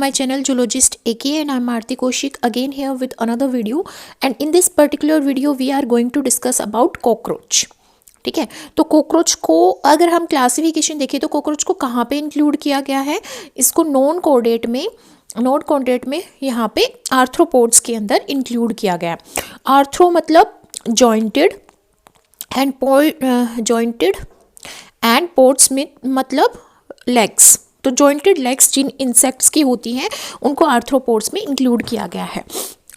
my channel Zoologist AK, and I'm Aarti Kaushik again here with another video. And in this particular video we are going to discuss about cockroach. ठीक है, तो cockroach को अगर हम classification देखें तो cockroach को कहाँ पे इंक्लूड किया गया है, इसको नॉन कॉर्डेट में यहाँ पे आर्थ्रोपोड्स के अंदर इंक्लूड किया गया है। आर्थ्रो मतलब जॉइंटेड एंड पोड्स में मतलब लेग्स। तो जॉइंटेड लेग्स जिन इंसेक्ट्स की होती हैं उनको आर्थ्रोपोड्स में इंक्लूड किया गया है।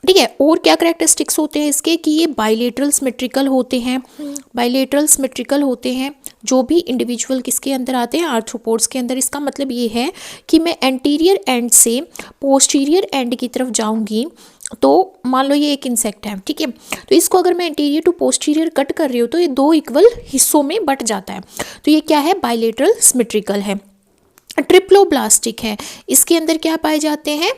ठीक है, और क्या करेक्टरिस्टिक्स होते हैं इसके कि ये बाइलेटरल सिमेट्रिकल होते हैं। जो भी इंडिविजुअल किसके अंदर आते हैं, आर्थ्रोपोड्स के अंदर। इसका मतलब ये है कि मैं एंटीरियर एंड से पोस्टीरियर एंड की तरफ जाऊंगी तो मान लो ये एक इंसेक्ट है, ठीक है, तो इसको अगर मैं एंटीरियर टू पोस्टीरियर कट कर रही हूँ तो ये दो इक्वल हिस्सों में बट जाता है। तो ये क्या है, बाइलेटरल सिमेट्रिकल है। ट्रिप्लोब्लास्टिक है, इसके अंदर क्या पाए जाते हैं,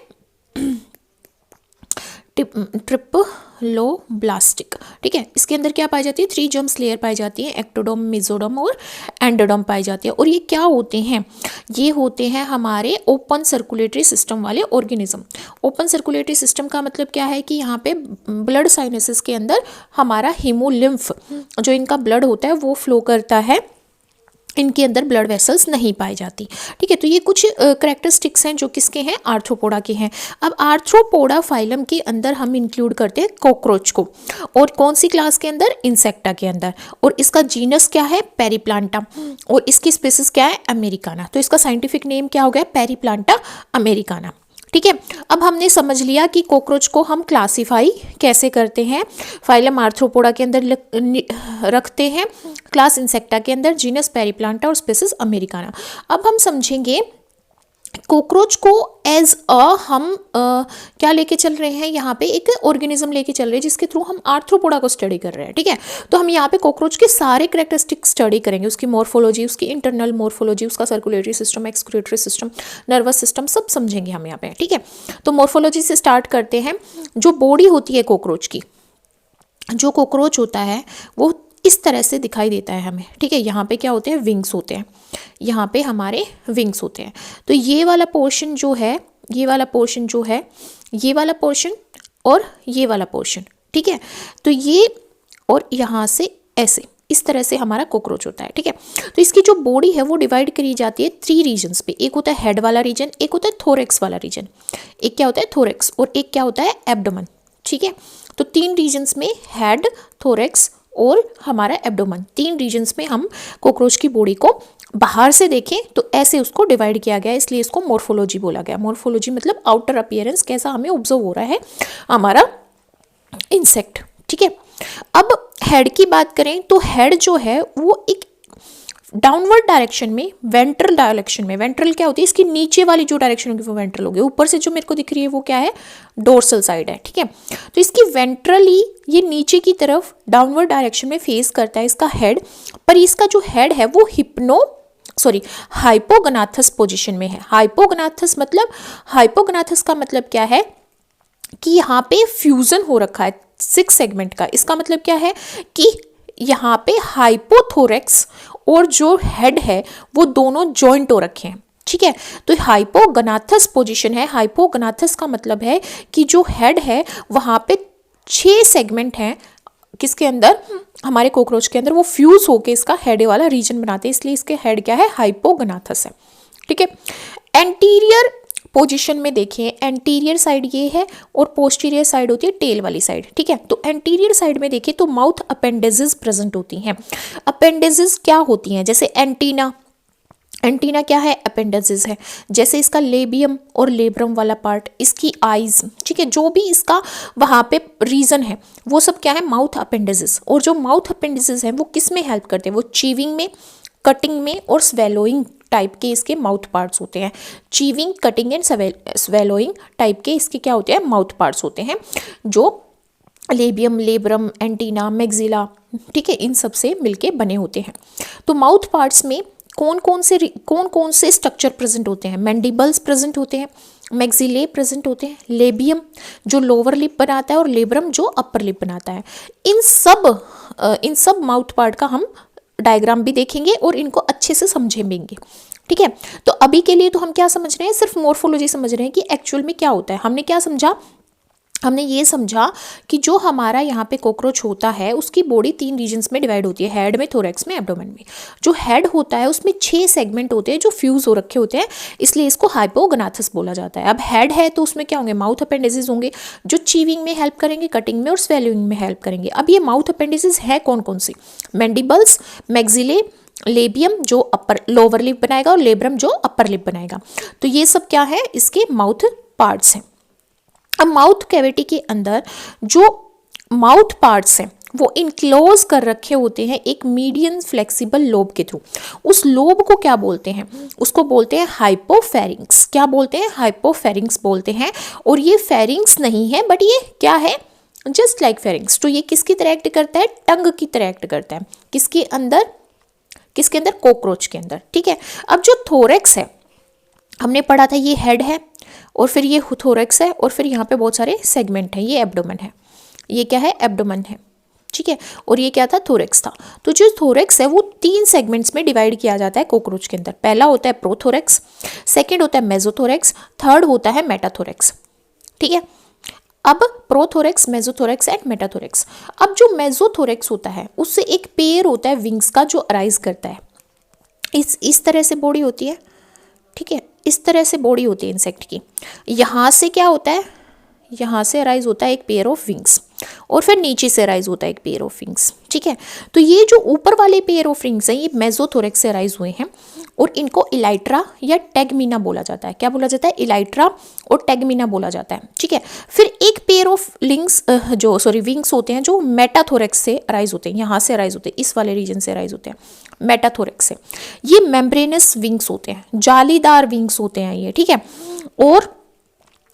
ट्रिप्लोब्लास्टिक। ठीक है, इसके अंदर क्या पाई जाती है, 3 जर्म्स लेयर पाई जाती है, एक्टोडर्म, मेसोडर्म और एंडोडर्म पाई जाती है। और ये क्या होते हैं, ये होते हैं हमारे ओपन सर्कुलेटरी सिस्टम वाले ऑर्गेनिज्म। ओपन सर्कुलेटरी सिस्टम का मतलब क्या है कि यहाँ पे ब्लड साइनसेस के अंदर हमारा हीमोलिम्फ जो इनका ब्लड होता है वो फ्लो करता है, इनके अंदर ब्लड वेसल्स नहीं पाई जाती। ठीक है, तो ये कुछ करेक्टरिस्टिक्स हैं जो किसके हैं, आर्थ्रोपोडा के हैं। अब आर्थ्रोपोडा फाइलम के अंदर हम इंक्लूड करते हैं कॉकरोच को, और कौन सी क्लास के अंदर, इंसेक्टा के अंदर। और इसका जीनस क्या है, पेरीप्लांटा, और इसकी स्पीसीज क्या है, अमेरिकाना। तो इसका साइंटिफिक नेम क्या हो गया, पेरीप्लांटा अमेरिकाना। ठीक है, अब हमने समझ लिया कि कॉकरोच को हम क्लासीफाई कैसे करते हैं। फाइलम आर्थ्रोपोडा के अंदर रखते हैं, क्लास इंसेक्टा के अंदर, जीनस पेरीप्लांटा और स्पीसीज अमेरिकाना। अब हम समझेंगे कॉकरोच को एज हम क्या लेके चल रहे हैं, यहाँ पे एक ऑर्गेनिज्म लेके चल रहे हैं जिसके थ्रू हम आर्थ्रोपोडा को स्टडी कर रहे हैं। ठीक है, तो हम यहाँ पे कॉकरोच के सारे करेक्टरिस्टिक्स स्टडी करेंगे, उसकी मॉर्फोलॉजी, उसकी इंटरनल मॉर्फोलॉजी, उसका circulatory system, excretory system, nervous system, सब समझेंगे हम यहाँ पे। ठीक है, तो मॉर्फोलॉजी से स्टार्ट करते हैं। जो बॉडी होती है कॉकरोच की, जो कॉकरोच होता है वो इस तरह से दिखाई देता है हमें। ठीक है, यहाँ पे क्या होते हैं, विंग्स होते हैं, यहाँ पे हमारे विंग्स होते हैं। तो ये वाला पोर्शन जो है, ये वाला पोर्शन और ये वाला पोर्शन, ठीक है, तो ये और यहाँ से ऐसे इस तरह से हमारा कॉकरोच होता है। ठीक है, तो इसकी जो बॉडी है वो डिवाइड करी जाती है 3 रीजन्स पे। एक होता है हेड वाला रीजन, एक होता है थोरेक्स वाला रीजन, एक क्या होता है थोरेक्स, और एक क्या होता है एब्डोमेन। ठीक है, तो 3 रीजन्स में हेड, थोरेक्स और हमारा एब्डोमेन, 3 रीजन्स में हम कॉकरोच की बॉडी को बाहर से देखें तो ऐसे उसको डिवाइड किया गया, इसलिए इसको मॉर्फोलॉजी बोला गया। मॉर्फोलॉजी मतलब आउटर अपीयरेंस, कैसा हमें ऑब्जर्व हो रहा है हमारा इंसेक्ट। ठीक है, अब हेड की बात करें तो हेड जो है वो एक डाउनवर्ड डायरेक्शन में, वेंट्रल डायरेक्शन में, वेंट्रल क्या होती है, इसकी नीचे वाली जो डायरेक्शन होगी वो वेंट्रल होगी। ऊपर से जो मेरे को दिख रही है वो क्या है, डोर्सल साइड है। ठीक है, तो इसकी वेंट्रली ये नीचे की तरफ डाउनवर्ड डायरेक्शन में फेस करता है इसका हेड, पर इसका जो हेड है वो हाइपोगनाथस पोजीशन में है। हाइपोगनाथस का मतलब क्या है कि यहाँ पे फ्यूजन हो रखा है 6 सेगमेंट का। इसका मतलब क्या है कि यहाँ पे हाइपोथोरेक्स और जो हेड है वो दोनों जॉइंट हो रखे हैं। ठीक है, तो हाइपोगनाथस पोजीशन है। हाइपोगनाथस का मतलब है कि जो हेड है वहाँ पे 6 सेगमेंट हैं, किसके अंदर, हमारे कॉकरोच के अंदर, वो फ्यूज होके इसका हेड वाला रीजन बनाते हैं, इसलिए इसके हेड क्या है, हाइपोगनाथस है। ठीक है, एंटीरियर पोजीशन में देखें, एंटीरियर साइड ये है और पोस्टीरियर साइड होती है टेल वाली साइड। ठीक है, तो एंटीरियर साइड में देखें तो माउथ अपेंडेजेस प्रेजेंट होती हैं। अपेंडेजेस क्या होती हैं, जैसे एंटीना क्या है, अपेंडेजेस है। जैसे इसका लेबियम और लेब्रम वाला पार्ट, इसकी आईज, ठीक है, जो भी इसका वहाँ पे रीजन है वो सब क्या है, माउथ अपेंडेजेस। और जो माउथ अपेंडेजेस हैं वो किस में हेल्प करते हैं, वो चीविंग में, कटिंग में और स्वेलोइंग टाइप के इसके माउथ पार्ट्स होते हैं। Chewing, cutting and swallowing type के इसके क्या होते हैं, माउथ पार्ट्स होते हैं, जो लेबियम, लेब्रम, एंटीना, मैक्सिला, ठीक है, इन सब से मिलके बने होते हैं। तो माउथ पार्ट्स में कौन कौन से स्ट्रक्चर प्रेजेंट होते हैं, मैंडिबल्स प्रेजेंट होते हैं, मैक्सिले प्रेजेंट होते हैं, लेबियम जो लोअर लिप बनाता है और लेब्रम जो अपर लिप बनाता है। इन सब माउथ पार्ट का हम डायग्राम भी देखेंगे और इनको अच्छे से समझेंगे, ठीक है। तो अभी के लिए तो हम क्या समझ रहे हैं, सिर्फ मॉर्फोलॉजी समझ रहे हैं कि एक्चुअल में क्या होता है। हमने क्या समझा, हमने ये समझा कि जो हमारा यहाँ पे कॉकरोच होता है उसकी बॉडी 3 रीजन्स में डिवाइड होती है, हेड में, थोरैक्स में, एब्डोमेन में। जो हेड होता है उसमें 6 सेगमेंट होते हैं जो फ्यूज हो रखे होते हैं, इसलिए इसको हाइपोगनाथस बोला जाता है। अब हेड है तो उसमें क्या होंगे, माउथ अपेंडिसेस होंगे जो चीविंग में हेल्प करेंगे, कटिंग में और स्वेलिंग में हेल्प करेंगे। अब ये माउथ अपेंडिसेस है कौन कौन सी, मैंडिबल्स, मैक्सिले, लेबियम जो अपर लोअर लिप बनाएगा और लेब्रम जो अपर लिप बनाएगा। तो ये सब क्या है, इसके माउथ पार्ट्स हैं। अब माउथ कैविटी के अंदर जो माउथ पार्ट्स हैं वो इनक्लोज कर रखे होते हैं एक मीडियम फ्लेक्सिबल लोब के थ्रू। उस लोब को क्या बोलते हैं, उसको बोलते हैं हाइपोफेरिंग्स। क्या बोलते हैं, हाइपोफेरिंग्स बोलते हैं। और ये फेरिंग्स नहीं है बट ये क्या है, जस्ट लाइक फेरिंग्स। तो ये किसकी तरह एक्ट करता है, टंग की तरह एक्ट करता है। किसके अंदर, किसके अंदर, कॉकरोच के अंदर, ठीक है। अब जो थोरैक्स है हमने पढ़ा था, ये हेड है और फिर ये थोरैक्स है और फिर यहाँ पे बहुत सारे सेगमेंट हैं, ये एब्डोमेन है, ये क्या है, एब्डोमेन है, ठीक है। और ये क्या था, थोरैक्स था। तो जो थोरैक्स है वो 3 सेगमेंट्स में डिवाइड किया जाता है कॉकरोच के अंदर। पहला होता है प्रोथोरैक्स, सेकंड होता है मेसोथोरैक्स, थर्ड होता है मेटाथोरैक्स, ठीक है। अब प्रोथोरैक्स, मेसोथोरैक्स एंड मेटाथोरैक्स। अब जो मेसोथोरैक्स होता है उससे एक पेयर होता है विंग्स का जो अराइज करता है। इस तरह से बॉडी होती है, ठीक है, इस तरह से बॉडी होती है इंसेक्ट की। यहाँ से क्या होता है, यहाँ से अराइज होता है एक पेयर ऑफ विंग्स और फिर नीचे से अराइज होता है एक पेयर ऑफ विंग्स, ठीक है। तो ये जो ऊपर वाले पेयर ऑफ विंग्स हैं ये मेसोथोरैक्स से अराइज हुए हैं और इनको इलाइट्रा या टेगमीना बोला जाता है। क्या बोला जाता है, इलाइट्रा और टेगमीना बोला जाता है, ठीक है। फिर एक पेयर ऑफ विंग्स होते हैं जो मेटाथोरैक्स से अराइज होते हैं, यहाँ से अराइज होते हैं, इस वाले रीजन से अराइज होते हैं मेटाथोरैक्स से। ये मेम्ब्रेनस विंग्स होते हैं, जालीदार विंग्स होते हैं ये, ठीक है। और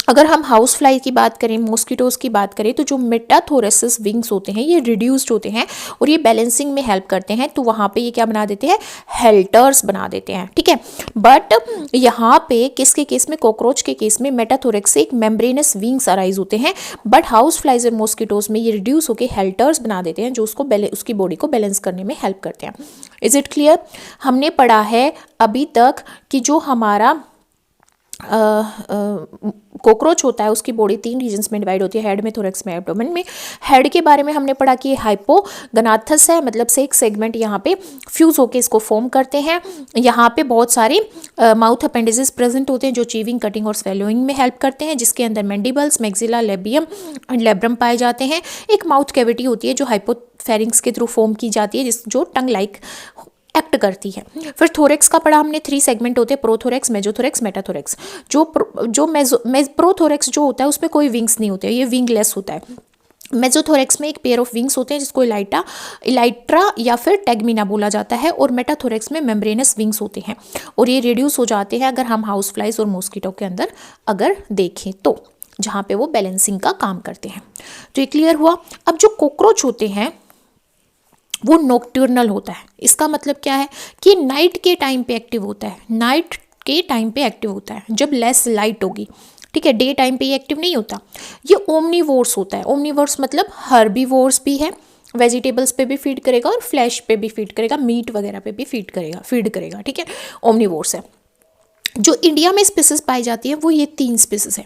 अगर हम हाउस फ्लाई की बात करें, मॉस्किटोज की बात करें, तो जो मेटाथोरेसिस विंग्स होते हैं ये रिड्यूस्ड होते हैं और ये बैलेंसिंग में हेल्प करते हैं। तो वहाँ पे ये क्या बना देते हैं, हेल्टर्स बना देते हैं, ठीक है। बट यहाँ पे किसके केस में, कॉकरोच के केस में मेटाथोरेक्स से एक मेम्ब्रेनस विंग्स अराइज होते हैं, बट हाउस फ्लाइज और मॉस्किटोज में ये रिड्यूस होकर हेल्टर्स बना देते हैं जो उसकी बॉडी को बैलेंस करने में हेल्प करते हैं। Is it clear. हमने पढ़ा है अभी तक कि जो हमारा कॉकरोच होता है उसकी बॉडी 3 रीजन्स में डिवाइड होती है, हेड में, थोरैक्स में, एब्डोमेन में। हेड के बारे में हमने पढ़ा कि हाइपोगनाथस है, मतलब से एक सेगमेंट यहाँ पे फ्यूज होके इसको फॉर्म करते हैं। यहाँ पे बहुत सारे माउथ अपेंडिसेस प्रेजेंट होते हैं जो चीविंग, कटिंग और स्वेलोइंग में हेल्प करते हैं, जिसके अंदर mandibles, maxilla, labium and labrum पाए जाते हैं। एक माउथ कैविटी होती है जो हाइपोफेरिंग्स के थ्रू फॉर्म की जाती है, जो टंग लाइक एक्ट करती है। फिर थोरैक्स का पढ़ा हमने, 3 सेगमेंट होते हैं, प्रोथोरैक्स, मेसोथोरैक्स, मेटाथोरैक्स। प्रोथोरैक्स जो होता है उसमें कोई विंग्स नहीं होते, ये विंगलेस होता है। मेसोथोरैक्स में एक पेयर ऑफ विंग्स होते हैं जिसको इलाइट्रा या फिर टेगमीना बोला जाता है, और मेटाथोरैक्स में मेम्ब्रेनस विंग्स होते हैं और ये रिड्यूस हो जाते हैं अगर हम हाउस फ्लाइज और मॉस्किटो के अंदर अगर देखें तो, जहाँ पे वो बैलेंसिंग का काम करते हैं। तो ये क्लियर हुआ। अब जो कॉकरोच होते हैं वो नॉक्टर्नल होता है। इसका मतलब क्या है कि नाइट के टाइम पे एक्टिव होता है, नाइट के टाइम पे एक्टिव होता है जब लेस लाइट होगी, ठीक है। डे टाइम पे ये एक्टिव नहीं होता। ये ओमनीवोर्स होता है। ओमनीवोर्स मतलब हर्बीवोर्स भी है, वेजिटेबल्स पे भी फीड करेगा और फ्लैश पे भी फीड करेगा, मीट वगैरह पे भी फीड करेगा, ठीक है। ओमनीवोर्स है। जो इंडिया में स्पीसीज पाई जाती है वो ये 3 स्पीसीज है।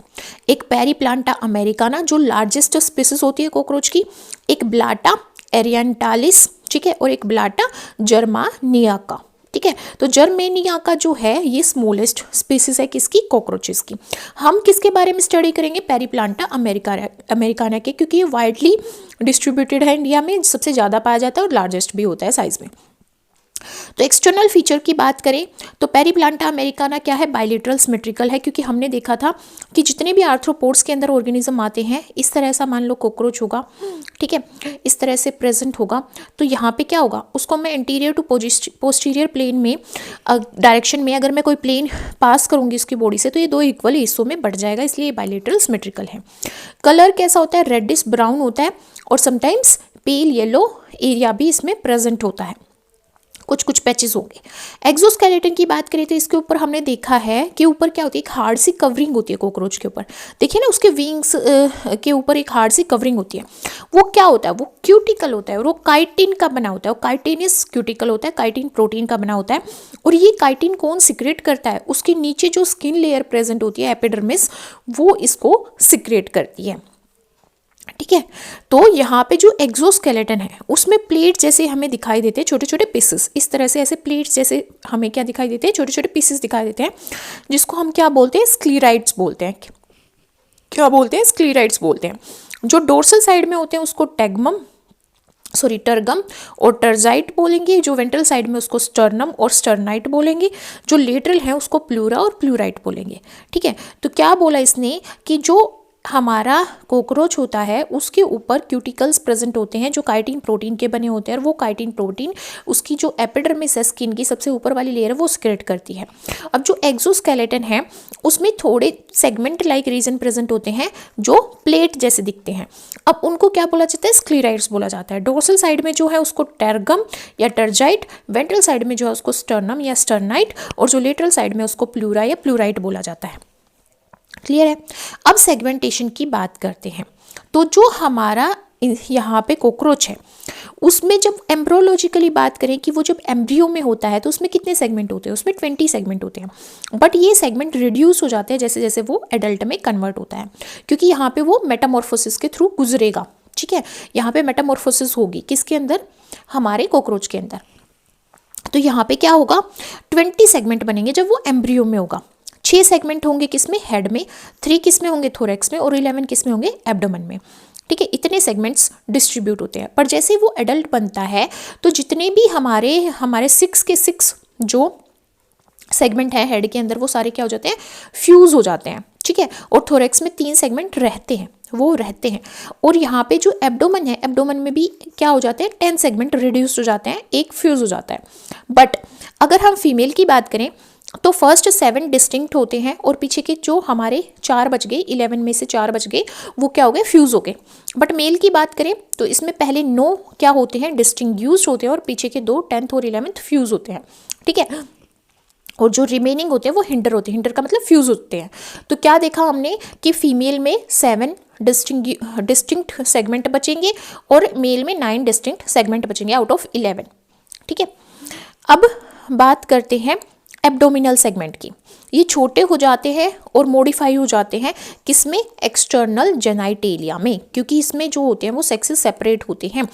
एक पेरीप्लांटा अमेरिकाना जो लार्जेस्ट स्पीसीज होती है कॉकरोच की, एक ब्लाटा एरियंटालिस, ठीक है, और एक ब्लाटा जर्मानियाका, ठीक है। तो जर्मेनियाका जो है ये स्मॉलेस्ट स्पीसीज है किसकी, कॉकरोचेस की। हम किसके बारे में स्टडी करेंगे, पेरीप्लांटा अमेरिकाना के, क्योंकि ये वाइडली डिस्ट्रीब्यूटेड है, इंडिया में सबसे ज़्यादा पाया जाता है और लार्जेस्ट भी होता है साइज में। तो एक्सटर्नल फीचर की बात करें तो पेरीप्लांटा अमेरिकाना क्या है, बाइलेटरल सिमेट्रिकल है, क्योंकि हमने देखा था कि जितने भी आर्थ्रोपोड्स के अंदर ऑर्गेनिज्म आते हैं इस तरह सा, मान लो कॉकरोच होगा, ठीक है, इस तरह से प्रेजेंट होगा, तो यहाँ पे क्या होगा, उसको मैं इंटीरियर टू पोस्टीरियर प्लेन में डायरेक्शन में अगर मैं कोई प्लेन पास करूँगी उसकी बॉडी से तो ये 2 इक्वल हिस्सों में बढ़ जाएगा, इसलिए बाइलेटरल सिमेट्रिकल है। कलर कैसा होता है, रेडिश ब्राउन होता है और समटाइम्स पेल येलो एरिया भी इसमें प्रेजेंट होता है। कुछ कुछ पैचेस होंगे। एक्सोस्केलेटन की बात करें तो इसके ऊपर हमने देखा है कि ऊपर क्या होती है, एक हार्ड सी कवरिंग होती है कॉकरोच के ऊपर। देखिए ना, उसके विंग्स के ऊपर एक हार्ड सी कवरिंग होती है। वो क्या होता है, वो क्यूटिकल होता है और वो काइटिन का बना होता है। वो काइटिनस क्यूटिकल होता है, काइटिन प्रोटीन का बना होता है। और ये काइटिन कौन सिक्रेट करता है, उसके नीचे जो स्किन लेयर प्रेजेंट होती है एपिडर्मिस, वो इसको सिक्रेट करती है। ठीक है, तो यहाँ पे जो एक्सोस्केलेटन है उसमें प्लेट जैसे हमें दिखाई देते हैं, छोटे छोटे पीसेस, इस तरह से ऐसे प्लेट जैसे हमें क्या दिखाई देते हैं, छोटे छोटे पीसेस दिखाई देते हैं, जिसको हम क्या बोलते हैं, स्क्लीराइड्स बोलते हैं। क्या बोलते हैं, स्क्लीराइड्स बोलते हैं। जो डोर्सल साइड में होते हैं उसको टर्गम और टर्जाइट बोलेंगे। जो वेंट्रल साइड में उसको स्टर्नम और स्टर्नाइट बोलेंगे। जो लेटरल है उसको प्लूरा और प्लूराइट बोलेंगे। ठीक है, तो क्या बोला इसने कि जो हमारा कॉकरोच होता है उसके ऊपर क्यूटिकल्स प्रेजेंट होते हैं जो काइटिन प्रोटीन के बने होते हैं, और वो काइटिन प्रोटीन उसकी जो एपिडर्मिस है, स्किन की सबसे ऊपर वाली लेयर है, वो सिक्रेट करती है। अब जो एक्सोस्केलेटन है उसमें थोड़े सेगमेंट लाइक रीजन प्रेजेंट होते हैं जो प्लेट जैसे दिखते हैं। अब उनको क्या बोला जाता है, स्क्लीराइड्स बोला जाता है। डोर्सल साइड में जो है उसको टर्गम या टर्जाइट, वेंट्रल साइड में जो है उसको स्टर्नम या स्टर्नाइट, और जो लेटरल साइड में उसको प्लूरा या प्लूराइट बोला जाता है। क्लियर है। अब सेगमेंटेशन की बात करते हैं। तो जो हमारा यहाँ पे कॉकरोच है उसमें जब एम्ब्रोलॉजिकली बात करें कि वो जब एम्ब्रियो में होता है तो उसमें कितने सेगमेंट होते हैं, उसमें 20 सेगमेंट होते हैं। बट ये सेगमेंट रिड्यूस हो जाते हैं जैसे जैसे वो एडल्ट में कन्वर्ट होता है, क्योंकि यहाँ पे वो मेटामॉर्फोसिस के थ्रू गुजरेगा। ठीक है, यहाँ पे मेटामॉर्फोसिस होगी किसके अंदर, हमारे कॉकरोच के अंदर। तो यहाँ पे क्या होगा, 20 सेगमेंट बनेंगे जब वो एम्ब्रियो में होगा। 6 सेगमेंट होंगे किसमें, हेड में, 3 किसमें होंगे, थोरेक्स में, और 11 किसमें होंगे, एब्डोमेन में। ठीक है, इतने सेगमेंट्स डिस्ट्रीब्यूट होते हैं। पर जैसे वो एडल्ट बनता है तो जितने भी हमारे 6 के 6 जो सेगमेंट है हेड के अंदर, वो सारे क्या हो जाते हैं, फ्यूज हो जाते हैं। ठीक है, और थोरेक्स में 3 सेगमेंट रहते हैं, वो रहते हैं। और यहाँ पे जो एब्डोमेन है, एब्डोमेन में भी क्या हो जाते हैं, 10 सेगमेंट रिड्यूस हो जाते हैं, एक फ्यूज हो जाता है। बट अगर हम फीमेल की बात करें तो फर्स्ट 7 डिस्टिंक्ट होते हैं, और पीछे के जो हमारे 4 बच गए, 11 में से 4 बच गए, वो क्या हो गए, फ्यूज हो गए। बट मेल की बात करें तो इसमें पहले 9 क्या होते हैं, डिस्टिंग्यूज होते हैं, और पीछे के 2 10th और 11th फ्यूज होते हैं। ठीक है, और जो रिमेनिंग होते हैं वो हिंटर होते हैं। हिंटर का मतलब फ्यूज होते हैं। तो क्या देखा हमने कि फीमेल में 7 डिस्टिंक्ट सेगमेंट बचेंगे और मेल में 9 डिस्टिंक्ट सेगमेंट बचेंगे आउट ऑफ 11। ठीक है, अब बात करते हैं एब्डोमिनल सेगमेंट की। ये छोटे हो जाते हैं और मॉडिफाई हो जाते हैं किसमें, एक्सटर्नल जेनाइटेलिया में, क्योंकि इसमें जो होते हैं वो सेक्सेस सेपरेट होते हैं।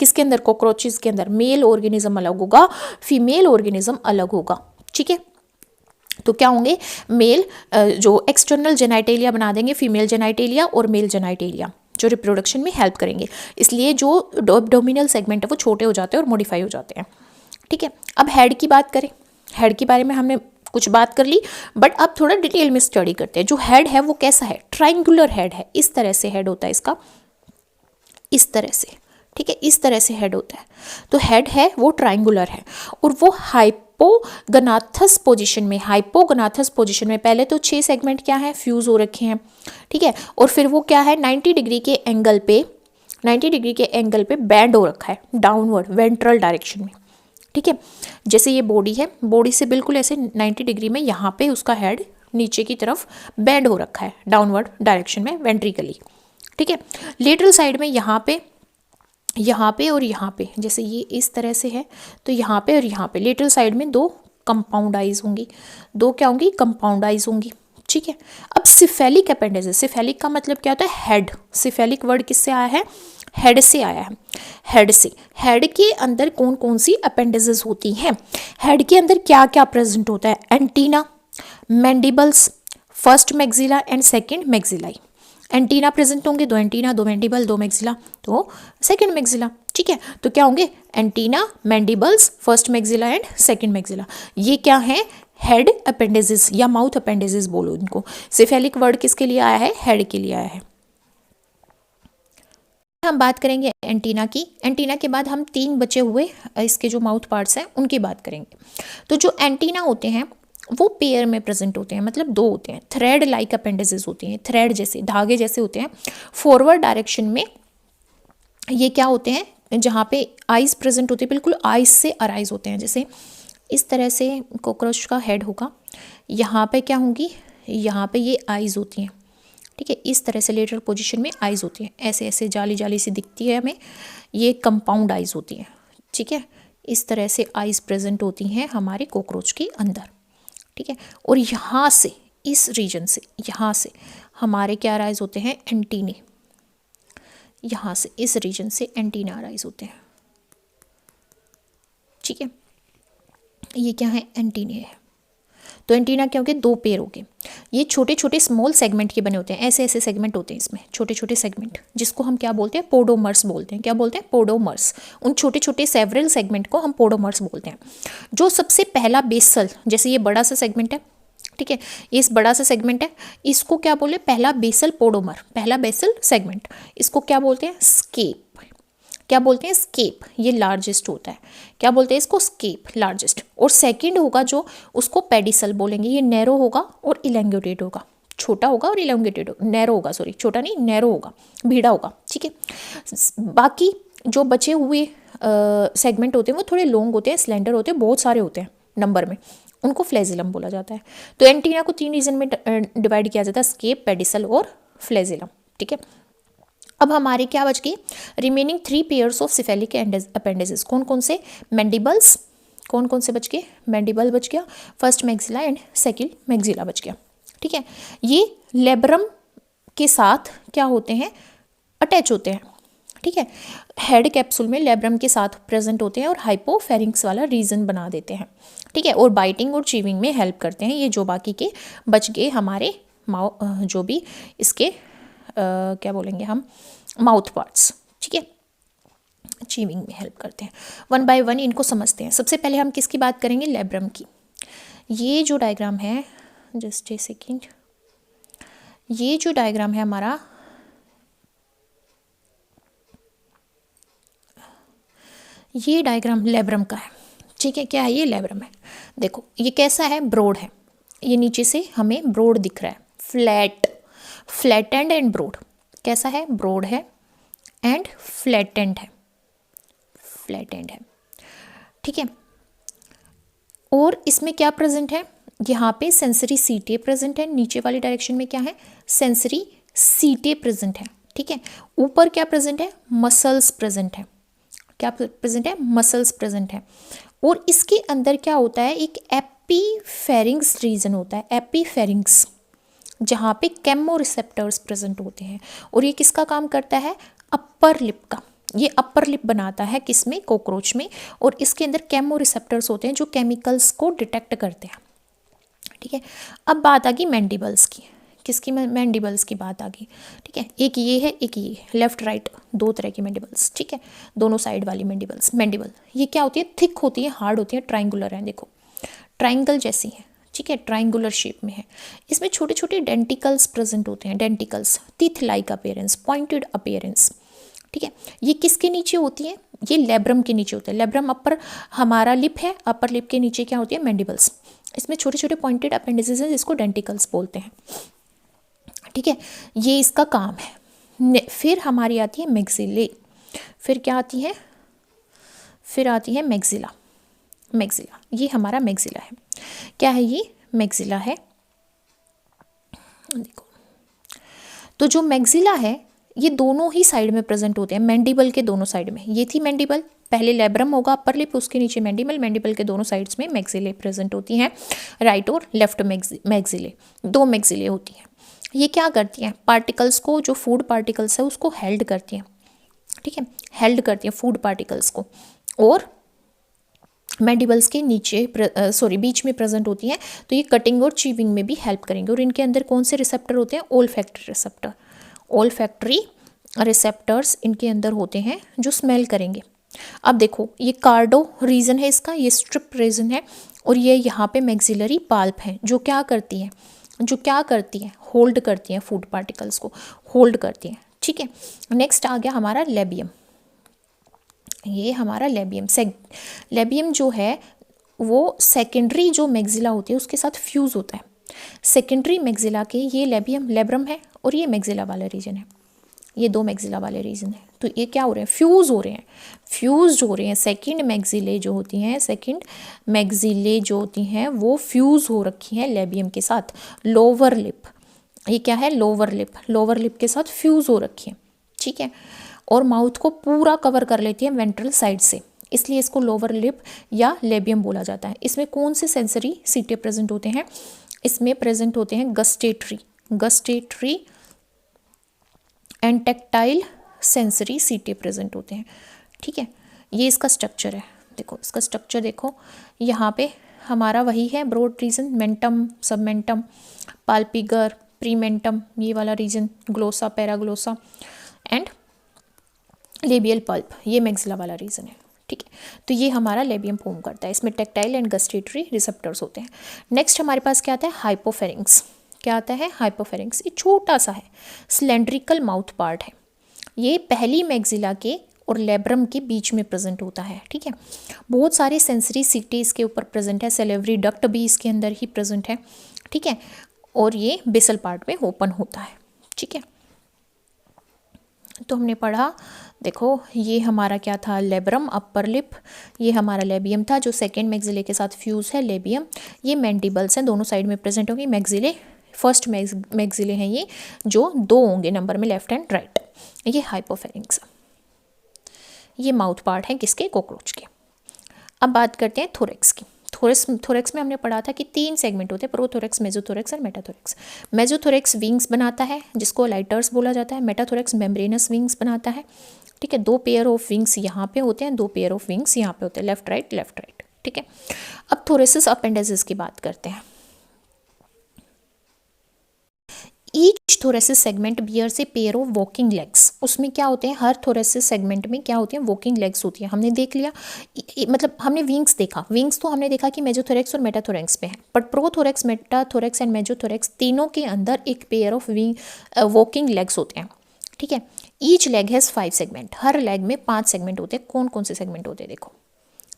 किसके अंदर, कॉकरोचेस के अंदर। मेल ऑर्गेनिज्म अलग होगा, फीमेल ऑर्गेनिज्म अलग होगा। ठीक है, तो क्या होंगे, मेल जो एक्सटर्नल जेनाइटेलिया बना देंगे, फीमेल जेनाइटेलिया और मेल जेनाइटेलिया, जो रिप्रोडक्शन में हेल्प करेंगे। इसलिए जो एब्डोमिनल सेगमेंट है वो छोटे हो जाते हैं और मॉडिफाई हो जाते हैं। ठीक है, अब हेड की बात करें। हेड के बारे में हमने कुछ बात कर ली, बट अब थोड़ा डिटेल में स्टडी करते हैं। जो हेड है वो कैसा है, ट्राइंगुलर हेड है। इस तरह से हेड होता है इसका, इस तरह से। ठीक है, इस तरह से हेड होता है। तो हेड है वो ट्राइंगुलर है, और वो हाइपोगनाथस पोजीशन में, हाइपोगनाथस पोजीशन में पहले तो 6 सेगमेंट क्या है, फ्यूज हो रखे हैं। ठीक है, और फिर वो क्या है, 90 डिग्री के एंगल पे बैंड हो रखा है डाउनवर्ड वेंट्रल डायरेक्शन में। ठीक है, जैसे ये बॉडी है, बॉडी से बिल्कुल ऐसे 90 डिग्री में यहाँ पे उसका हेड नीचे की तरफ बैंड हो रखा है डाउनवर्ड डायरेक्शन में वेंट्रिकली। ठीक है, लेटरल साइड में यहाँ पे और यहाँ पे, जैसे ये इस तरह से है तो यहाँ पे और यहाँ पे लेटरल साइड में 2 कंपाउंड आइज होंगी, 2 क्या होंगी, कंपाउंड आइज होंगी। ठीक है, अब सिफेलिक अपेंडेजेस, सिफेलिक का मतलब क्या होता है, हेड। सिफेलिक वर्ड किससे आया है, हेड से आया है। हेड से, हेड के अंदर कौन कौन सी अपेंडेजेस होती हैं, हेड के अंदर क्या क्या प्रेजेंट होता है, antenna, mandibles, first maxilla and second maxillae. Antenna present होंगे, 2 एंटीना, 2 मैंडिबल, 2 मैक्सिला, तो सेकंड मैक्सिला। ठीक है, तो क्या होंगे, antenna, mandibles, first maxilla and second maxilla. ये क्या है, हेड अपेंडेजेस या माउथ अपेंडेजेस बोलो इनको। सिफेलिक वर्ड किसके लिए आया है, हेड के लिए आया है। हम बात करेंगे एंटीना की। एंटीना के बाद हम 3 बचे हुए इसके जो माउथ पार्ट्स हैं उनकी बात करेंगे। तो जो एंटीना होते हैं वो पेयर में प्रेजेंट होते हैं, मतलब 2 होते हैं। थ्रेड लाइक अपेंडेजेस होती हैं, थ्रेड जैसे, धागे जैसे होते हैं। फॉरवर्ड डायरेक्शन में ये क्या होते हैं, जहाँ पे आइज़ प्रेजेंट होती है, बिल्कुल आइज से अराइज होते हैं। जैसे इस तरह से कॉकरोच का हेड होगा, यहाँ पे क्या होंगी, यहाँ पे ये आइज़ होती हैं, ठीक है। इस तरह से लेटरल पोजीशन में आइज़ होती हैं, ऐसे ऐसे जाली जाली सी दिखती है हमें, ये कंपाउंड आइज़ होती हैं, ठीक है। इस तरह से आइज़ प्रेजेंट होती हैं हमारे कॉकरोच के अंदर, ठीक है। और यहाँ से, इस रीजन से, यहाँ से हमारे क्या अराइज होते हैं, एंटीने। यहाँ से इस रीजन से एंटीना अराइज होते हैं, ठीक है। ये क्या है, एंटीने है। तो एंटीना क्या हो गए, दो पेयर हो गए। ये छोटे छोटे स्मॉल सेगमेंट के बने होते हैं, ऐसे ऐसे सेगमेंट होते हैं इसमें, छोटे छोटे सेगमेंट, जिसको हम क्या बोलते हैं, पोडोमर्स बोलते हैं। क्या बोलते हैं, पोडोमर्स। उन छोटे छोटे सेवरल सेगमेंट को हम पोडोमर्स बोलते हैं। जो सबसे पहला बेसल, जैसे ये बड़ा सा सेगमेंट है, ठीक है, ये इस बड़ा सा सेगमेंट है, इसको क्या बोले, पहला बेसल पोडोमर, पहला बेसल सेगमेंट, इसको क्या बोलते हैं, स्केप। क्या बोलते हैं, स्केप। ये लार्जेस्ट होता है, क्या बोलते हैं इसको, स्केप, लार्जेस्ट। और सेकंड होगा जो, उसको पेडिसल बोलेंगे। ये नैरो होगा और इलेंगेटेड होगा, छोटा होगा और इलेंगेटेड होगा, नैरो होगा, सॉरी छोटा नहीं, नैरो होगा, भीड़ा होगा, ठीक है। बाकी जो बचे हुए सेगमेंट होते हैं वो थोड़े लॉन्ग होते हैं, स्लेंडर होते हैं, बहुत सारे होते हैं नंबर में, उनको फ्लैजिलम बोला जाता है। तो एंटीना को 3 रीजन में डिवाइड किया जाता है, स्केप, पेडिसल और फ्लैजिलम, ठीक है। अब हमारे क्या बच गए, remaining 3 pairs of cephalic appendices. कौन कौन से, मैंडिबल्स, कौन कौन से बच गए, मैंडिबल बच गया, first maxilla and second maxilla बच गया, ठीक है। ये लेब्रम के साथ क्या होते हैं, अटैच होते हैं, ठीक है। हेड कैप्सूल में लेब्रम के साथ प्रेजेंट होते हैं और हाइपोफेरिंक्स वाला रीजन बना देते हैं, ठीक है। और बाइटिंग और चीविंग में हेल्प करते हैं। ये जो बाकी के बच गए हमारे जो भी इसके क्या बोलेंगे हम, माउथ पार्ट्स, ठीक है, चीविंग में हेल्प करते हैं। 1 बाय 1 इनको समझते हैं। सबसे पहले हम किसकी बात करेंगे, लेब्रम की। ये जो डायग्राम है, जस्ट ए सेकेंड, ये जो डायग्राम है हमारा, ये डायग्राम लेब्रम का है, ठीक है। क्या है ये, लेब्रम है। देखो ये कैसा है, ब्रॉड है, ये नीचे से हमें ब्रॉड दिख रहा है, फ्लैट, फ्लैटेंड एंड ब्रॉड। कैसा है, ब्रॉड है एंड फ्लैटेंड है, फ्लैटेंड है, ठीक है। और इसमें क्या प्रेजेंट है, यहाँ पे सेंसरी सीटे प्रेजेंट है, नीचे वाली डायरेक्शन में क्या है, सेंसरी सीटे प्रेजेंट है, ठीक है। ऊपर क्या प्रेजेंट है, मसल्स प्रेजेंट है, क्या प्रेजेंट है, मसल्स प्रेजेंट है। और इसके अंदर क्या होता है, एक एपीफेरिंग्स रीजन होता है, एपीफेरिंग्स, जहाँ पे केमो रिसेप्टर्स प्रेजेंट होते हैं। और ये किसका काम करता है, अपर लिप का। ये अपर लिप बनाता है किसमें, कॉकरोच में। और इसके अंदर केमो रिसेप्टर्स होते हैं जो केमिकल्स को डिटेक्ट करते हैं, ठीक है। अब बात आ गई मैंडिबल्स की, किसकी, मैंडिबल्स की बात आ गई, ठीक है। एक ये है, एक ये, लेफ्ट राइट, दो तरह की मैंडिबल्स, ठीक है, दोनों साइड वाली मैंडिबल्स। मैंडिबल ये क्या होती है, थिक होती है, हार्ड होती है, ट्राइंगुलर है, देखो ट्राइंगल जैसी है, ठीक है, ट्राइंगुलर शेप में है। इसमें छोटे छोटे डेंटिकल्स प्रेजेंट होते हैं, denticles, teeth like appearance, pointed appearance, ठीक है। ये किसके नीचे होती है, ये लेब्रम के नीचे होता है। लेब्रम अपर हमारा लिप है, अपर लिप के नीचे क्या होती है, मैंडिबल्स। इसमें छोटे छोटे पॉइंटेड अपेंडिसेस हैं जिसको डेंटिकल्स बोलते हैं, ठीक है। ये इसका काम है। फिर हमारी आती है मैक्सिले, फिर क्या आती है, फिर आती है मैक्सिला। मैक्सिला, ये हमारा मैक्सिला है। क्या है ये, मैक्सिला है, देखो। तो जो मैक्सिला है ये दोनों ही साइड में प्रेजेंट होते हैं, मैंडिबल के दोनों साइड में। ये थी मैंडिबल, पहले लेब्रम होगा अपर लिप, उसके नीचे मैंडिबल, मैंडिबल के दोनों साइड्स में मैक्सिले प्रेजेंट होती हैं, राइट और लेफ्ट मैक्सिले, दो मैक्सिले होती हैं। ये क्या करती हैं, पार्टिकल्स को, जो फूड पार्टिकल्स है उसको हेल्ड करती हैं, ठीक है, हेल्ड करती हैं फूड पार्टिकल्स को। और मैंडिबल्स के नीचे बीच में प्रेजेंट होती हैं, तो ये कटिंग और चीविंग में भी हेल्प करेंगे। और इनके अंदर कौन से रिसेप्टर होते हैं, ओल्फैक्टरी रिसेप्टर, ओल्फैक्टरी रिसेप्टर्स इनके अंदर होते हैं जो स्मेल करेंगे। अब देखो ये कार्डो रीजन है इसका, ये स्ट्रिप रीजन है, और ये यहाँ पे मैक्सिलरी पाल्प है जो क्या करती है, होल्ड करती हैं फूड पार्टिकल्स को, होल्ड करती हैं, ठीक है। नेक्स्ट आ गया हमारा लेबियम। ये हमारा लेबियम, लेबियम जो है वो सेकेंडरी जो मैक्सिला होती है उसके साथ फ्यूज होता है। सेकेंडरी मैक्सिला के ये लेबियम, लेब्रम है, और ये मैक्सिला वाला रीजन है, ये 2 मैक्सिला वाले रीजन है। तो ये क्या हो रहे हैं, फ्यूज़ हो रहे हैं, फ्यूज हो रहे हैं। सेकंड मैक्सिले जो होती हैं, सेकंड मैक्सिले जो होती हैं वो फ्यूज़ हो रखी हैं लेबियम के साथ। लोअर लिप, ये क्या है, लोअर लिप, लोअर लिप के साथ फ्यूज़ हो रखी है, ठीक है। और माउथ को पूरा कवर कर लेती है वेंट्रल साइड से, इसलिए इसको लोअर लिप या लेबियम बोला जाता है। इसमें कौन से सेंसरी सीटे प्रेजेंट होते हैं, इसमें प्रेजेंट होते हैं gustatory, gustatory and tactile sensory सीटे प्रेजेंट होते हैं, ठीक है। ये इसका स्ट्रक्चर है, देखो इसका स्ट्रक्चर देखो, यहाँ पे हमारा वही है ब्रॉड रीजन, मेंटम, सबमेंटम, पाल्पिगर, प्रीमेंटम, ये वाला रीजन, ग्लोसा, पैराग्लोसा एंड लेबियल पल्प, ये मैक्सिला वाला रीजन है, ठीक है। तो ये हमारा लेबियम फॉर्म करता है, इसमें टैक्टाइल एंड गस्टेटरी रिसेप्टर्स होते हैं। नेक्स्ट हमारे पास क्या आता है, हाइपोफेरिंक्स। क्या आता है, हाइपोफेरिंक्स। ये छोटा सा है, सिलेंड्रिकल माउथ पार्ट है, ये पहली मैक्सिला के और लेब्रम के बीच में प्रेजेंट होता है, ठीक है। बहुत सारे सेंसरी सीटे इसके ऊपर प्रेजेंट है, सेलेवरी डक्ट भी इसके अंदर ही प्रेजेंट है, ठीक है। और ये बेसल पार्ट में ओपन होता है, ठीक है। तो हमने पढ़ा, देखो ये हमारा क्या था, लेब्रम, अपर लिप, ये हमारा लेबियम था जो सेकेंड मैक्सिले के साथ फ्यूज़ है, लेबियम। ये मैंडिबल्स हैं, दोनों साइड में प्रेजेंट होंगी। मैक्सिले, फर्स्ट मैक्सिले हैं ये, जो 2 होंगे नंबर में, लेफ्ट एंड राइट। ये हाइपोफेरिंक्स, ये माउथ पार्ट है किसके, कॉकरोच के। अब बात करते हैं थोरेक्स की। थोरेक्स में हमने पढ़ा था कि 3 सेगमेंट होते हैं, प्रोथोरेक्स, मेसोथोरेक्स और मेटाथोरेक्स। मेसोथोरेक्स विंग्स बनाता है जिसको लाइटर्स बोला जाता है, मेटाथोरेक्स मेम्ब्रेनस विंग्स बनाता है, ठीक है। 2 पेयर ऑफ विंग्स यहाँ पे होते हैं, 2 पेयर ऑफ विंग्स यहाँ पे होते हैं, लेफ्ट राइट, ठीक है। अब थोरेसिस अपेंडिसेस की बात करते हैं। Each thoracic segment bears a pair of walking legs. उसमें क्या होते हैं, हर थोरेसिस सेगमेंट में क्या होती है, वॉकिंग लेग्स होती है। हमने देख लिया, मतलब हमने विंग्स देखा, विंग्स तो हमने देखा कि मेसोथोरेक्स और मेटाथोरेक्स में है, बट प्रोथोरेक्स, मेटाथोरेक्स एंड मेसोथोरेक्स तीनों के अंदर एक पेयर ऑफ वॉकिंग लेग्स होते हैं, ठीक है। Each leg has 5 segment, her leg में 5 सेगमेंट होते हैं। कौन कौन से सेगमेंट होते हैं, देखो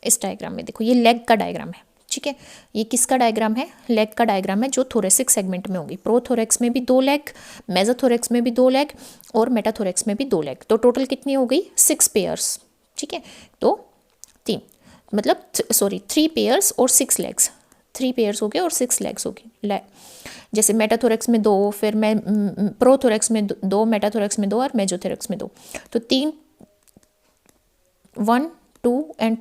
इस डायग्राम में, देखो ये लेग का डायग्राम है, ठीक है। ये किसका डायग्राम है, लेग का डायग्राम है, जो थोरेसिक सेगमेंट में होगी। प्रोथोरेक्स में भी 2 लेग, मेसोथोरेक्स में भी 2 लेग और मेटाथोरेक्स में भी 2 लेग। तो टोटल कितनी हो गई, 6 पेयर्स, ठीक है। तो 3 मतलब 3 पेयर्स और 6 लेग्स, 3 पेयर्स हो गए और 6 लेग्स होगी। जैसे मेटाथोरेक्स में 2, फिर प्रोथोरेक्स में 2, मेटाथोरेक्स में 2 और मेसोथोरेक्स में 2, तो 1, 2 एंड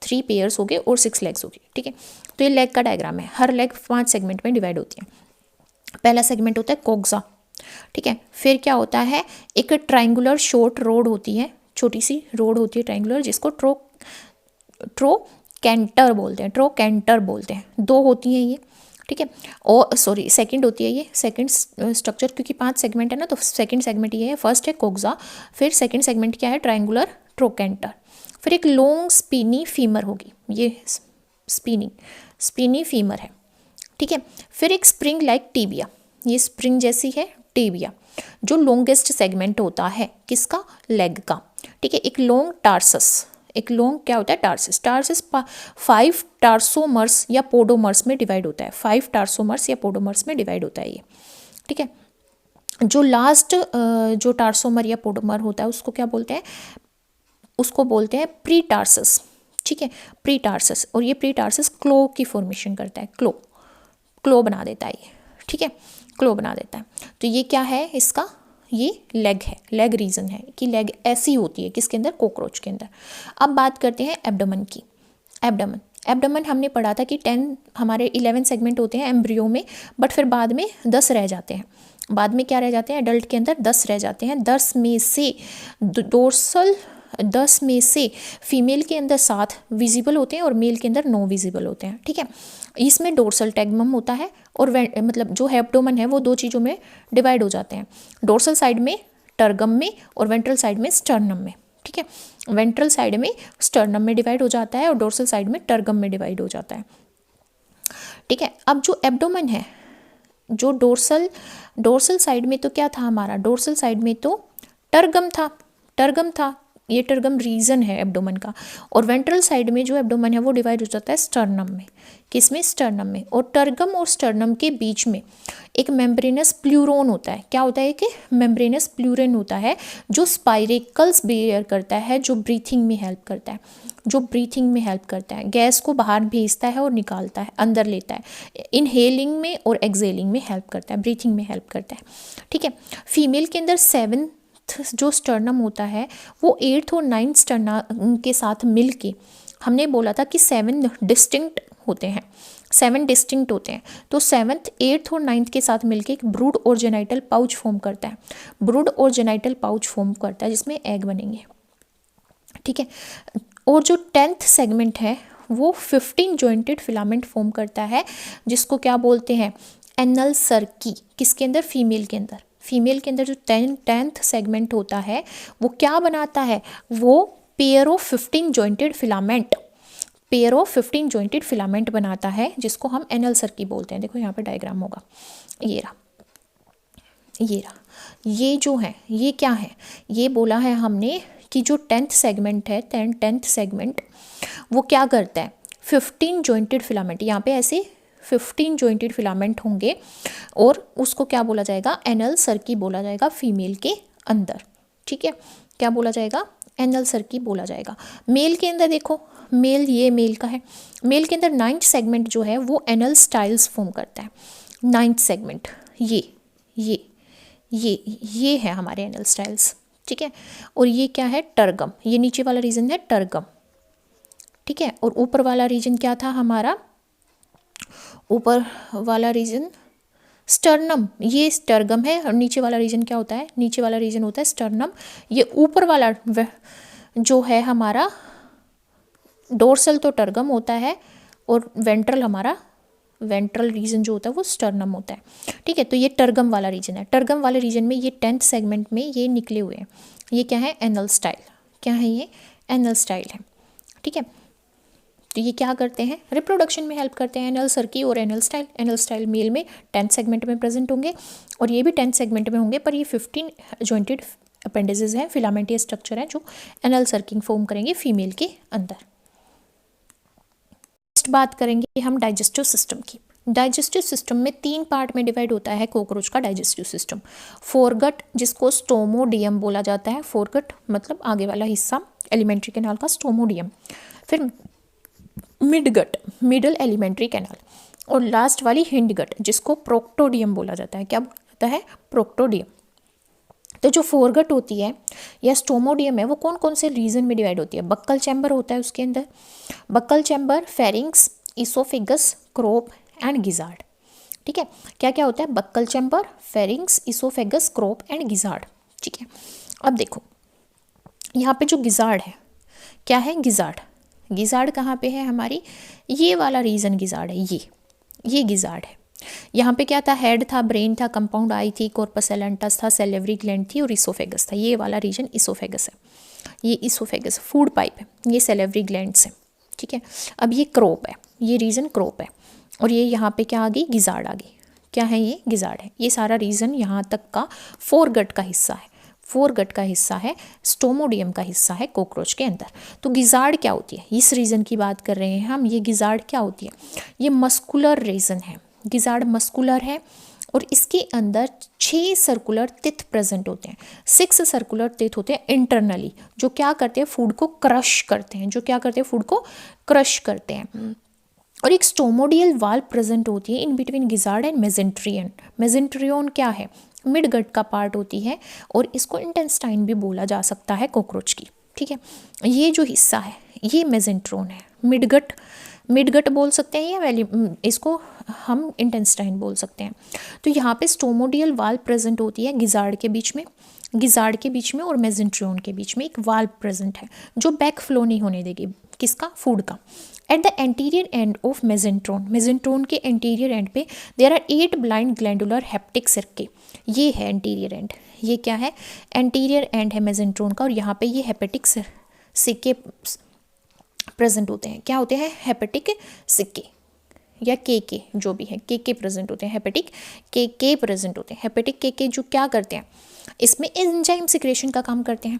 3 पेयर्स हो गए और 6 लेग्स हो गए, ठीक है। तो ये लेग का डायग्राम है, हर लेग 5 सेगमेंट में डिवाइड होती है। पहला सेगमेंट होता है कोक्सा, ठीक है। फिर क्या होता है, एक ट्राइंगुलर शॉर्ट रोड होती है, छोटी सी रोड होती है ट्राइंगुलर, जिसको ट्रोकैंटर बोलते हैं। 2 होती हैं ये, ठीक है। और सेकंड होती है ये, सेकंड स्ट्रक्चर, क्योंकि 5 सेगमेंट है ना, तो सेकंड सेगमेंट ये है। फर्स्ट है कोक्सा, फिर सेकंड सेगमेंट क्या है, ट्राइंगुलर ट्रोकैंटर। फिर एक लॉन्ग स्पिनी फीमर होगी, ये स्पिनी फीमर है, ठीक है। फिर एक स्प्रिंग लाइक टीबिया, ये स्प्रिंग जैसी है टीबिया, जो लॉन्गेस्ट सेगमेंट होता है किसका, लेग का, ठीक है। एक लॉन्ग टार्सस, एक लॉन्ग क्या होता है, टार्सस। 5 टार्सोमर्स या पोडोमर्स में डिवाइड होता है, 5 टार्सोमर्स या पोडोमर्स में डिवाइड होता है ये, ठीक है। जो लास्ट जो टार्सोमर या पोडोमर होता है उसको क्या बोलते हैं, उसको बोलते हैं प्रीटार्सस, ठीक है, प्रीटार्सस। और ये प्रीटार्सस क्लो की फॉर्मेशन करता है, क्लो बना देता है ये, ठीक है, क्लो बना देता है। तो ये क्या है इसका, ये लेग है, लेग रीजन है कि लेग ऐसी होती है किसके अंदर, कॉकरोच के अंदर। अब बात करते हैं एब्डोमेन की। एब्डोमेन हमने पढ़ा था कि 10 हमारे 11 सेगमेंट होते हैं एम्ब्रियो में, बट फिर बाद में 10 रह जाते हैं। बाद में क्या रह जाते हैं, एडल्ट के अंदर 10 रह जाते हैं। 10 में से फीमेल के अंदर 7 विजिबल होते हैं और मेल के अंदर 9 विजिबल होते हैं, ठीक है। इसमें डोर्सल टैगमम होता है और मतलब जो एब्डोमेन है वो 2 चीज़ों में डिवाइड हो जाते हैं, डोर्सल साइड में टर्गम में और वेंट्रल साइड में स्टर्नम में, ठीक है। वेंट्रल साइड में स्टर्नम में डिवाइड हो जाता है और डोर्सल साइड में टर्गम में डिवाइड हो जाता है, ठीक है। अब जो एब्डोमेन है, जो डोर्सल साइड में तो क्या था हमारा, डोर्सल साइड में तो टर्गम था, ये टर्गम रीजन है एब्डोमेन का। और वेंट्रल साइड में जो एब्डोमेन है वो डिवाइड हो जाता है स्टर्नम में। किसमें? स्टर्नम में। और टर्गम और स्टर्नम के बीच में एक मेम्ब्रेनस प्लूरोन होता है। क्या होता है कि मेम्ब्रेनस प्लूरोन होता है जो स्पाइरेकल्स बेयर करता है, जो ब्रीथिंग में हेल्प करता है, जो ब्रीथिंग में हेल्प करता है, गैस को बाहर भेजता है और निकालता है, अंदर लेता है, इनहेलिंग में और एक्सहेलिंग में हेल्प करता है, ब्रीथिंग में हेल्प करता है। ठीक है। फीमेल के अंदर 7th जो स्टर्नम होता है वो 8th और 9th स्टर्नम के साथ मिलके, हमने बोला था कि 7 डिस्टिंक्ट होते हैं, 7 डिस्टिंक्ट होते हैं। तो 7th 8th और 9th के साथ मिलके एक ब्रूड और जेनाइटल पाउच फॉर्म करता है, ब्रूड और जेनाइटल पाउच फॉर्म करता है जिसमें एग बनेंगे। ठीक है। और जो 10th सेगमेंट है वो 15 जॉइंटेड फिलामेंट फॉर्म करता है जिसको क्या बोलते हैं? Anal cerci. किसके अंदर? फीमेल के अंदर। फीमेल के अंदर जो 10th सेगमेंट होता है वो क्या बनाता है? वो pair of 15 jointed filament, pair of 15 jointed filament बनाता है जिसको हम एनल सर्की बोलते हैं। देखो यहाँ पे डायग्राम होगा, ये रहा, ये रहा। ये जो है ये क्या है? ये बोला है हमने कि जो 10th सेगमेंट है, 10th सेगमेंट वो क्या करता है? 15 जॉइंटेड फिलामेंट, यहाँ पे ऐसे 15 जॉइंटेड फिलामेंट होंगे और उसको क्या बोला जाएगा? एनल सर्की बोला जाएगा फीमेल के अंदर। ठीक है। क्या बोला जाएगा? एनल सर्की बोला जाएगा। मेल के अंदर देखो, मेल, ये मेल का है। मेल के अंदर 9th सेगमेंट जो है वो एनल स्टाइल्स फॉर्म करता है। 9th सेगमेंट ये है हमारे एनल स्टाइल्स। ठीक है। और ये क्या है? टर्गम। ये नीचे वाला रीजन है टर्गम। ठीक है। और ऊपर वाला रीजन क्या था हमारा? ऊपर वाला रीजन स्टर्नम, ये स्टर्गम है। और नीचे वाला रीजन क्या होता है? नीचे वाला रीजन होता है स्टर्नम। ये ऊपर वाला जो है हमारा डोर्सल तो टर्गम होता है और वेंट्रल हमारा, वेंट्रल रीजन जो होता है वो स्टर्नम होता है। ठीक है। तो ये टर्गम वाला रीजन है। टर्गम वाले रीजन में ये 10th सेगमेंट में ये निकले हुए हैं। ये क्या है? Anal style. क्या है ये? एनल स्टाइल है। ठीक है। तो ये क्या करते हैं? रिप्रोडक्शन में हेल्प करते हैं, एनल सर्की और anal style. Anal style male में 10th सेगमेंट में प्रेजेंट होंगे और ये भी 10th सेगमेंट में होंगे, पर ये 15 जॉइंटेड अपेंडेजेस हैं, फिलामेंटियस स्ट्रक्चर हैं जो एनल सर्किंग फॉर्म करेंगे फीमेल के अंदर। नेक्स्ट बात करेंगे हम डाइजेस्टिव सिस्टम की। डाइजेस्टिव सिस्टम में 3 पार्ट में डिवाइड होता है कॉकरोच का डाइजेस्टिव सिस्टम। फोरगट, जिसको स्टोमोडियम बोला जाता है। फोरगट मतलब आगे वाला हिस्सा, एलिमेंट्री कैनाल का स्टोमोडियम। फिर मिडगट, मिडल एलिमेंट्री कैनाल। और लास्ट वाली हिंडगट जिसको प्रोक्टोडियम बोला जाता है। क्या बोला जाता है? प्रोक्टोडियम। तो जो फोरगट होती है या स्टोमोडियम है वो कौन कौन से रीजन में डिवाइड होती है? बक्कल चैम्बर होता है उसके अंदर। Buccal chamber, pharynx, oesophagus, crop and gizzard. ठीक है। क्या क्या होता है? Buccal chamber, pharynx, oesophagus, crop and gizzard. ठीक है। अब देखो यहाँ पे जो गिजार्ड है, क्या है? गिजार्ड। गिजार्ड कहाँ पे है हमारी? ये वाला रीजन गिजार्ड है। ये गिजार्ड है। यहाँ पे क्या था? हेड था, ब्रेन था, कंपाउंड आई थी, कॉर्पस एलेंटस था, सेलेवरी ग्लैंड थी और इसोफेगस था। ये वाला रीजन इसोफेगस है। ये इसोफेगस फूड पाइप है, ये सेलेवरी ग्लैंड्स है। ठीक है। अब ये क्रोप है, ये रीजन क्रोप है। और ये यहाँ पे क्या आ गई? गिजार्ड आ गई। क्या है? ये गिजार्ड है। ये सारा रीजन यहाँ तक का फोरगट का हिस्सा है, फोरगट का हिस्सा है, स्टोमोडियम का हिस्सा है कॉकरोच के अंदर। तो गिजार्ड क्या होती है? इस रीजन की बात कर रहे हैं हम। ये गिजार्ड क्या होती है? ये मस्कुलर रीजन है। गिजार्ड मस्कुलर है और इसके अंदर 6 सर्कुलर टिथ प्रेजेंट होते हैं। 6 सर्कुलर टिथ होते हैं इंटरनली, जो क्या करते हैं? फूड को क्रश करते हैं, जो क्या करते हैं? फूड को क्रश करते हैं। और एक स्टोमोडियल वाल प्रेजेंट होती है इन बिटवीन गिजार्ड एंड मेजेंट्रियन। मेजेंट्रियन क्या है? मिडगट का पार्ट होती है और इसको इंटेस्टाइन भी बोला जा सकता है कॉकरोच की। ठीक है। ये जो हिस्सा है ये मेजेंट्रोन है। मिडगट, मिडगट बोल सकते हैं या इसको हम इंटेस्टाइन बोल सकते हैं। तो यहाँ पे स्टोमोडियल वाल प्रेजेंट होती है गिजार्ड के बीच में, गिजार्ड के बीच में और मेजेंट्रियन के बीच में एक वाल प्रेजेंट है जो बैक फ्लो नहीं होने देगी। किसका? फूड का। At the anterior end of mesenteron, mesenteron के एंटीरियर एंड पे there are 8 blind glandular hepatic सिरके। ये है एंटीरियर एंड। ये क्या है? एंटीरियर एंड है मेजेंट्रोन का और यहाँ पे ये हेपेटिक सिक्के प्रेजेंट होते हैं। क्या होते हैं? हेपेटिक सिक्के या के जो भी है, के प्रेजेंट होते हैं। हेपेटिक के प्रेजेंट होते हैं। हेपेटिक के जो क्या करते हैं? इसमें एंजाइम सिक्रेशन का काम करते हैं।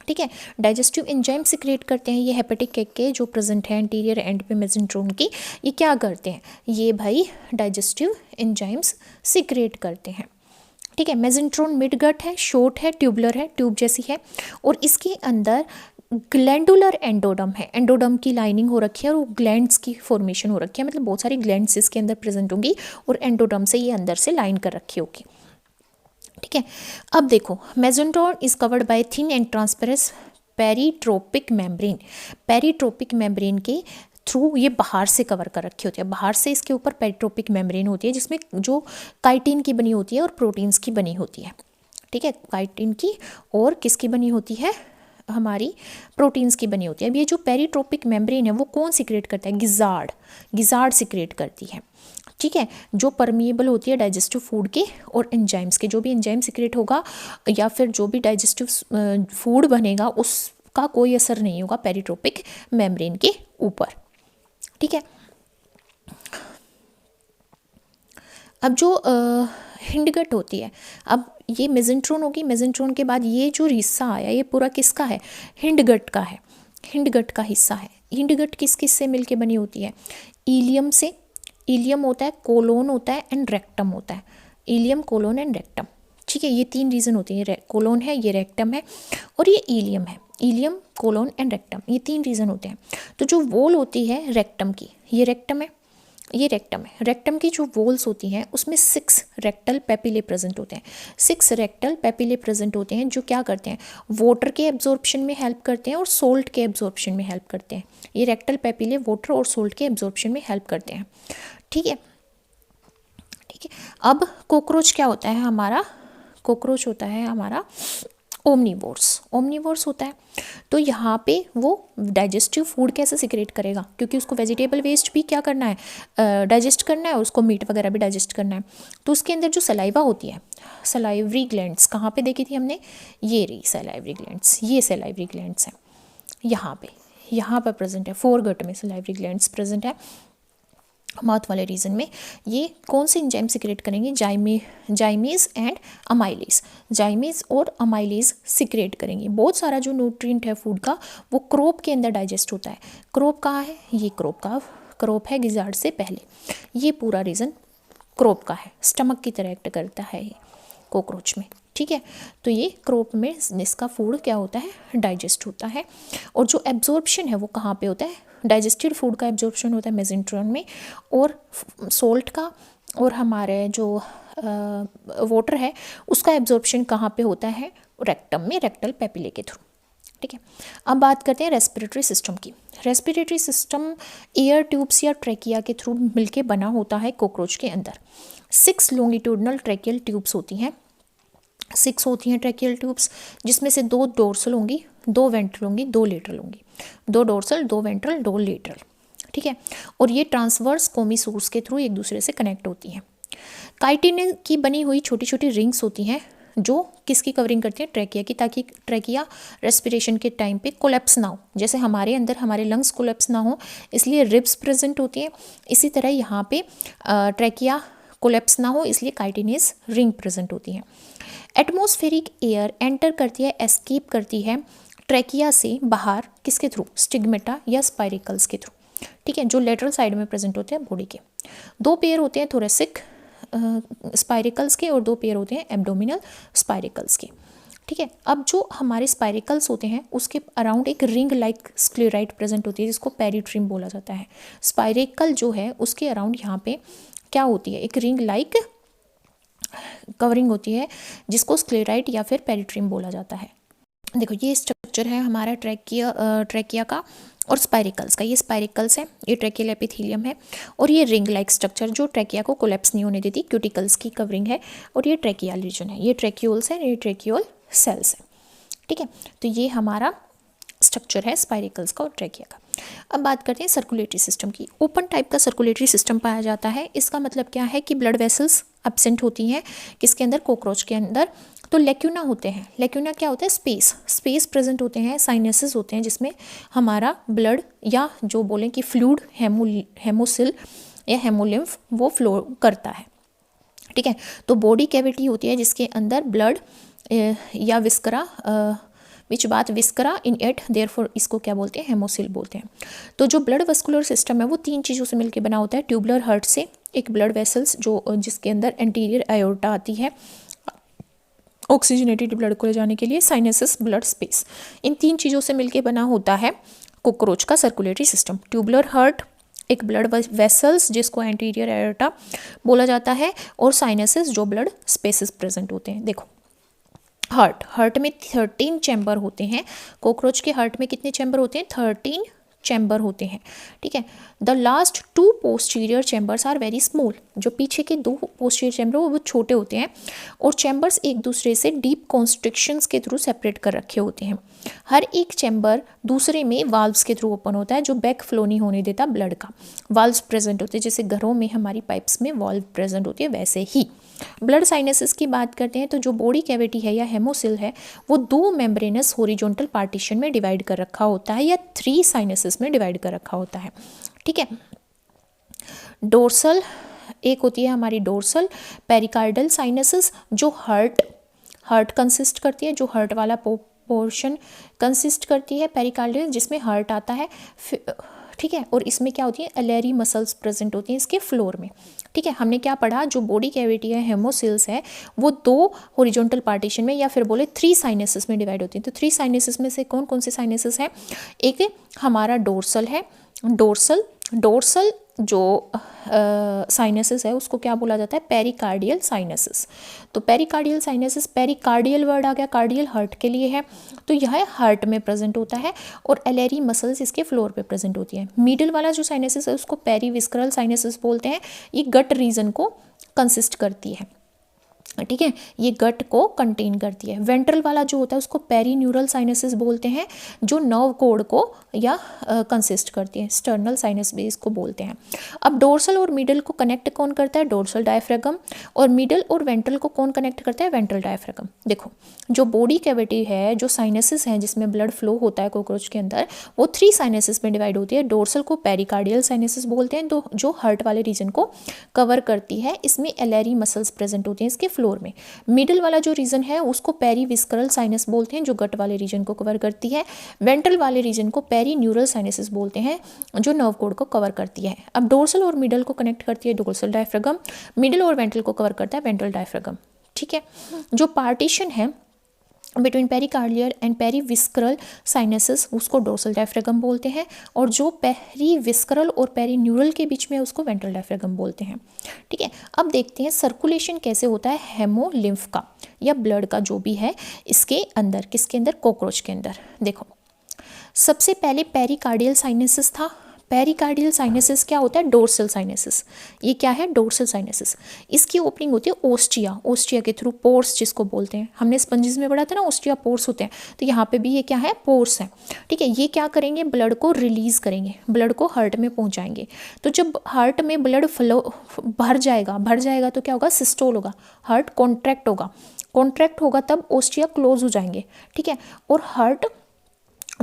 ठीक है। डाइजेस्टिव एंजाइम सिक्रिएट करते हैं ये हेपेटिक केक के जो प्रेजेंट है एंटीरियर एंड पे मेसेंट्रोन की, ये क्या करते हैं, ये भाई डाइजेस्टिव एंजाइम्स सिक्रिएट करते हैं, ठीक है। मेसेंट्रोन मिडगट है, शॉर्ट है, ट्यूबुलर है, ट्यूब जैसी है, और इसके अंदर ग्लैंडुलर एंडोडम है, एंडोडम की लाइनिंग हो रखी है और ग्लैंड्स की फॉर्मेशन हो रखी है, मतलब बहुत सारी ग्लैंड्स इसके अंदर प्रेजेंट होंगी और एंडोडम से ये अंदर से लाइन कर रखी होगी, ठीक है। अब देखो mesenteron is covered by thin and transparent peritrophic membrane, peritrophic membrane के थ्रू ये बाहर से कवर कर रखी होती है, बाहर से इसके ऊपर पेरिट्रोपिक मेम्ब्रेन होती है जिसमें जो काइटिन की बनी होती है और प्रोटीन्स की बनी होती है, ठीक है। काइटिन की और किसकी बनी होती है, हमारी प्रोटीन्स की बनी होती है। अब ये जो पेरिट्रोपिक मेम्ब्रेन है वो कौन सिक्रेट करता है, गिजार्ड, गिजार्ड सिक्रेट करती है, ठीक है, जो परमिएबल होती है डाइजेस्टिव फूड के और एंजाइम्स के, जो भी एंजाइम सिक्रेट होगा या फिर जो भी डाइजेस्टिव फूड बनेगा उसका कोई असर नहीं होगा पेरिट्रोपिक मेम्ब्रेन के ऊपर, ठीक है। अब जो हिंडगट होती है, अब ये मेसेंट्रोन होगी, मेसेंट्रोन के बाद ये जो हिस्सा आया ये पूरा किसका है, हिंडगट का है, हिंडगट का हिस्सा है। हिंडगट किस किस से मिलके बनी होती है, इलियम से, इलियम होता है, कोलोन होता है एंड रेक्टम होता है, इलियम कोलोन एंड रेक्टम, ठीक है। ये तीन रीजन होती है, कोलोन है, ये रेक्टम है और ये इलियम है, इलियम कोलोन एंड रेक्टम, ये तीन रीजन होते हैं। तो जो वॉल होती है रेक्टम की, ये रेक्टम है, ये रेक्टम है, रेक्टम की जो वॉल्स होती हैं उसमें 6 रेक्टल पेपिले प्रेजेंट होते हैं, 6 रेक्टल पेपिले प्रेजेंट होते हैं जो क्या करते हैं, वाटर के एब्जॉर्प्शन में हेल्प करते हैं और सोल्ट के एब्जॉर्प्शन में हेल्प करते हैं। ये रेक्टल पेपिले वाटर और सोल्ट के एब्जॉर्प्शन में हेल्प करते हैं, ठीक है, ठीक है। अब कॉकरोच क्या होता है हमारा, कॉकरोच होता है हमारा ओमनीवोर्स, ओमनीवोर्स होता है। तो यहाँ पे वो डाइजेस्टिव फूड कैसे सिक्रेट करेगा, क्योंकि उसको वेजिटेबल वेस्ट भी क्या करना है, डाइजेस्ट करना है, और उसको मीट वगैरह भी डाइजेस्ट करना है। तो उसके अंदर जो सलाइवा होती है, सलाइवरी ग्लैंड्स कहाँ पे देखी थी हमने, ये रही सलाइवरी ग्लैंड्स, ये सलाइवरी ग्लैंड्स हैं यहाँ पर प्रेजेंट है, फोरगट में सलाइवरी ग्लैंड्स प्रेजेंट है, माउथ वाले रीजन में। ये कौन से एंजाइम सिक्रेट करेंगे, जाइमेज एंड अमाइलेज, जाइमेज और अमाइलेज सिक्रेट करेंगे। बहुत सारा जो न्यूट्रिएंट है फूड का वो क्रोप के अंदर डाइजेस्ट होता है। क्रोप कहाँ है, ये क्रोप है गिजार्ड से पहले, ये पूरा रीजन क्रोप का है, स्टमक की तरह एक्ट करता है ये कॉकरोच में, ठीक है। तो ये क्रोप में इसका फूड क्या होता है, डाइजेस्ट होता है। और जो एब्जॉर्प्शन है वो कहाँ पे होता है, डाइजेस्टेड फूड का एब्जॉर्प्शन होता है मेसेंट्रोन में, और सोल्ट का और हमारे जो वाटर है उसका एब्जॉर्प्शन कहाँ पे होता है, रेक्टम में, रेक्टल पेपिले के थ्रू, ठीक है। अब बात करते हैं रेस्पिरेटरी सिस्टम की। रेस्पिरेटरी सिस्टम एयर ट्यूब्स या ट्रैकिया के थ्रू मिलके बना होता है कॉकरोच के अंदर। 6 लॉन्गिट्यूडनल ट्रैकियल ट्यूब्स होती हैं, 6 होती हैं ट्रैकियल ट्यूब्स, जिसमें से 2 डोर्सल होंगी, 2 वेंट्रल होंगी, 2 लेटरल होंगी, 2 डोर्सल, 2 वेंट्रल, 2 लेटरल, ठीक है। और ये ट्रांसवर्स कोमीसोर्स के थ्रू एक दूसरे से कनेक्ट होती हैं। काइटिन की बनी हुई छोटी छोटी रिंग्स होती हैं जो किसकी कवरिंग करती हैं, ट्रैकिया की, ताकि ट्रैकिया रेस्पिरेशन के टाइम पे कोलैप्स ना हो। जैसे हमारे अंदर हमारे लंग्स कोलैप्स ना हो इसलिए रिब्स प्रेजेंट होती हैं, इसी तरह यहाँ पे ट्रैकिया कोलैप्स ना हो इसलिए काइटिनेस रिंग प्रेजेंट होती हैं। एटमॉस्फेरिक एयर एंटर करती है, एस्केप करती है ट्रैकिया से बाहर, किसके थ्रू, स्टिग्मेटा या स्पाइरिकल्स के थ्रू, ठीक है, जो लेटरल साइड में प्रेजेंट होते हैं बॉडी के। 2 पेयर होते हैं थोरेसिक स्पाइरिकल्स के और 2 पेयर होते हैं एब्डोमिनल स्पाइरिकल्स के, ठीक है। अब जो हमारे स्पाइरिकल्स होते हैं उसके अराउंड एक रिंग लाइक स्क्लेराइड प्रेजेंट होती है जिसको पेरिट्रिम बोला जाता है। स्पाइरिकल जो है उसके अराउंड यहाँ पे क्या होती है, एक रिंग लाइक कवरिंग होती है जिसको स्क्लेराइड या फिर पेरिट्रिम बोला जाता है। देखो ये स्ट्रक्चर है हमारा ट्रैकिया का और स्पाइरिकल्स का। ये स्पाइरिकल्स है, ये ट्रैकियल एपिथेलियम है, और ये रिंग लाइक स्ट्रक्चर जो ट्रैकिया को कोलैप्स नहीं होने देती, क्यूटिकल्स की कवरिंग है, और ये ट्रैकियल रीजन है, ये ट्रैक्यूल्स है, ये ट्रैक्यूल सेल्स है, ठीक है। तो ये हमारा स्ट्रक्चर है स्पाइरिकल्स का और ट्रैकिया का। अब बात करते हैं सर्कुलेटरी सिस्टम की। ओपन टाइप का सर्कुलेटरी सिस्टम पाया जाता है। इसका मतलब क्या है कि ब्लड वेसल्स एब्सेंट होती हैं किसके अंदर, कॉकरोच के अंदर। तो लेक्यूना होते हैं, लेक्यूना क्या होता है, स्पेस प्रेजेंट होते हैं, साइनसेस होते हैं जिसमें हमारा ब्लड या जो बोलें कि फ्लूइड हेमोसिल या हेमोलिम्फ वो फ्लो करता है, ठीक है। तो बॉडी कैविटी होती है जिसके अंदर ब्लड या विस्करा विच बात विस्करा इन इट, देयरफॉर इसको क्या बोलते हैं, हेमोसिल बोलते हैं। तो जो ब्लड वस्कुलर सिस्टम है वो 3 चीज़ों से मिलकर बना होता है, ट्यूबुलर हार्ट से, एक ब्लड वेसल्स जो जिसके अंदर एंटीरियर आयोर्टा आती है ऑक्सीजनेटेड ब्लड को ले जाने के लिए, साइनसेस, ब्लड स्पेस, इन 3 चीज़ों से मिलकर बना होता है कॉकरोच का सर्कुलेटरी सिस्टम। ट्यूबुलर हार्ट, एक ब्लड वेसल्स जिसको एंटीरियर आयोर्टा बोला जाता है, और साइनसेस जो ब्लड स्पेसेस प्रेजेंट होते हैं। देखो हार्ट में 13 चैम्बर होते हैं। कॉकरोच के हार्ट में कितने चैम्बर होते हैं, 13 चैम्बर होते हैं, ठीक है। The last 2 posterior chambers are very small, जो पीछे के 2 पोस्टीरियर चैम्बर वो छोटे होते हैं, और चैम्बर्स एक दूसरे से डीप कॉन्स्ट्रिक्शंस के थ्रू सेपरेट कर रखे होते हैं। हर एक चैम्बर दूसरे में वाल्व्स के थ्रू ओपन होता है, जो बैक फ्लो नहीं होने देता ब्लड का। वाल्व्स प्रेजेंट होते हैं, जैसे घरों में हमारी पाइप्स में वाल्व प्रेजेंट होती है, वैसे ही ब्लड साइनसेस की बात करते हैं तो जो बॉडी कैविटी है या हेमोसिल है वो 2 मेम्ब्रेनस हॉरिजॉन्टल पार्टीशन में डिवाइड कर रखा होता है, या 3 साइनसेस में डिवाइड कर रखा होता है, ठीक है। डोर्सल एक होती है हमारी डोर्सल पेरिकार्डल साइनसेस, जो हार्ट कंसिस्ट करती है, जो हार्ट वाला पोर्शन कंसिस्ट करती है, पेरिकार्डियल जिसमें हार्ट आता है, ठीक है। और इसमें क्या होती है, एलेरी मसल्स प्रेजेंट होती हैं इसके फ्लोर में, ठीक है। हमने क्या पढ़ा, जो बॉडी कैविटी है हेमोसिल्स है वो 2 हॉरिजॉन्टल पार्टीशन में या फिर बोले 3 साइनसेस में डिवाइड होती हैं। तो 3 साइनसेस में से कौन कौन से साइनसेस हैं, एक हमारा डोर्सल है, डोर्सल जो साइनसेस है उसको क्या बोला जाता है, पेरिकार्डियल साइनसेस। तो पेरिकार्डियल साइनसेस, पेरिकार्डियल वर्ड आ गया, कार्डियल हार्ट के लिए है, तो यह हार्ट में प्रेजेंट होता है, और एलेरी मसल्स इसके फ्लोर पे प्रेजेंट होती है। मिडिल वाला जो साइनसेस है उसको पेरीविस्करल साइनसेस बोलते हैं, ये गट रीजन को कंसिस्ट करती है, ठीक है, ये गट को कंटेन करती है। वेंट्रल वाला जो होता है उसको पेरीन्यूरल साइनसेस बोलते हैं, जो नर्व कोड को या कंसिस्ट करती है, स्टर्नल साइनस भी इसको बोलते हैं। अब डोर्सल और मिडल को कनेक्ट कौन करता है, डोर्सल डायफ्रागम, और मिडल और वेंट्रल को कौन कनेक्ट करता है, वेंट्रल डायफ्रागम। देखो जो बॉडी कैविटी है, जो साइनसेस हैं जिसमें ब्लड फ्लो होता है कॉकरोच के अंदर, वो 3 साइनसेस में डिवाइड होती है। डोर्सल को पेरिकार्डियल साइनसेस बोलते हैं, तो जो हार्ट वाले रीजन को कवर करती है, इसमें एलेरी मसल्स प्रेजेंट होती हैं इसके फ्लोर में। मिडिल वाला जो रीजन है उसको पेरीविस्करल साइनस बोलते हैं, जो गट वाले रीजन को कवर करती है। वेंट्रल वाले रीजन को पेरीन्यूरल साइनसेस बोलते हैं, जो नर्व कोड को कवर करती है। अब डोर्सल और मिडल को कनेक्ट करती है डोर्सल डायफ्रागम, मिडल और वेंट्रल को कवर करता है वेंट्रल डायफ्रागम, ठीक है। जो पार्टीशन है बिटवीन पेरिकार्डियल एंड पेरीविस्करल साइनसेस उसको डोर्सल डायफ्रागम बोलते हैं, और जो पेरीविस्करल और पेरीन्यूरल के बीच में उसको वेंट्रल डायफ्रागम बोलते हैं, ठीक है। अब देखते हैं सर्कुलेशन कैसे होता है हेमोलिम्फ का या ब्लड का जो भी है इसके अंदर, किसके अंदर, कॉकरोच के अंदर। देखो सबसे पहले पेरिकार्डियल साइनसेस था। पेरिकार्डियल साइनसेस क्या होता है, डोर्सल साइनसेस, ये क्या है, डोर्सल साइनसेस। इसकी ओपनिंग होती है ओस्टिया के थ्रू, पोर्स जिसको बोलते हैं, हमने स्पंजिस में पढ़ा था ना ओस्टिया पोर्स होते हैं, तो यहाँ पे भी ये क्या है, पोर्स है, ठीक है। ये क्या करेंगे, ब्लड को रिलीज करेंगे, ब्लड को हार्ट में पहुँचाएंगे। तो जब हार्ट में ब्लड फ्लो भर जाएगा तो क्या होगा, सिस्टोल होगा, हार्ट कॉन्ट्रैक्ट होगा तब ओस्टिया क्लोज हो जाएंगे, ठीक है। और हार्ट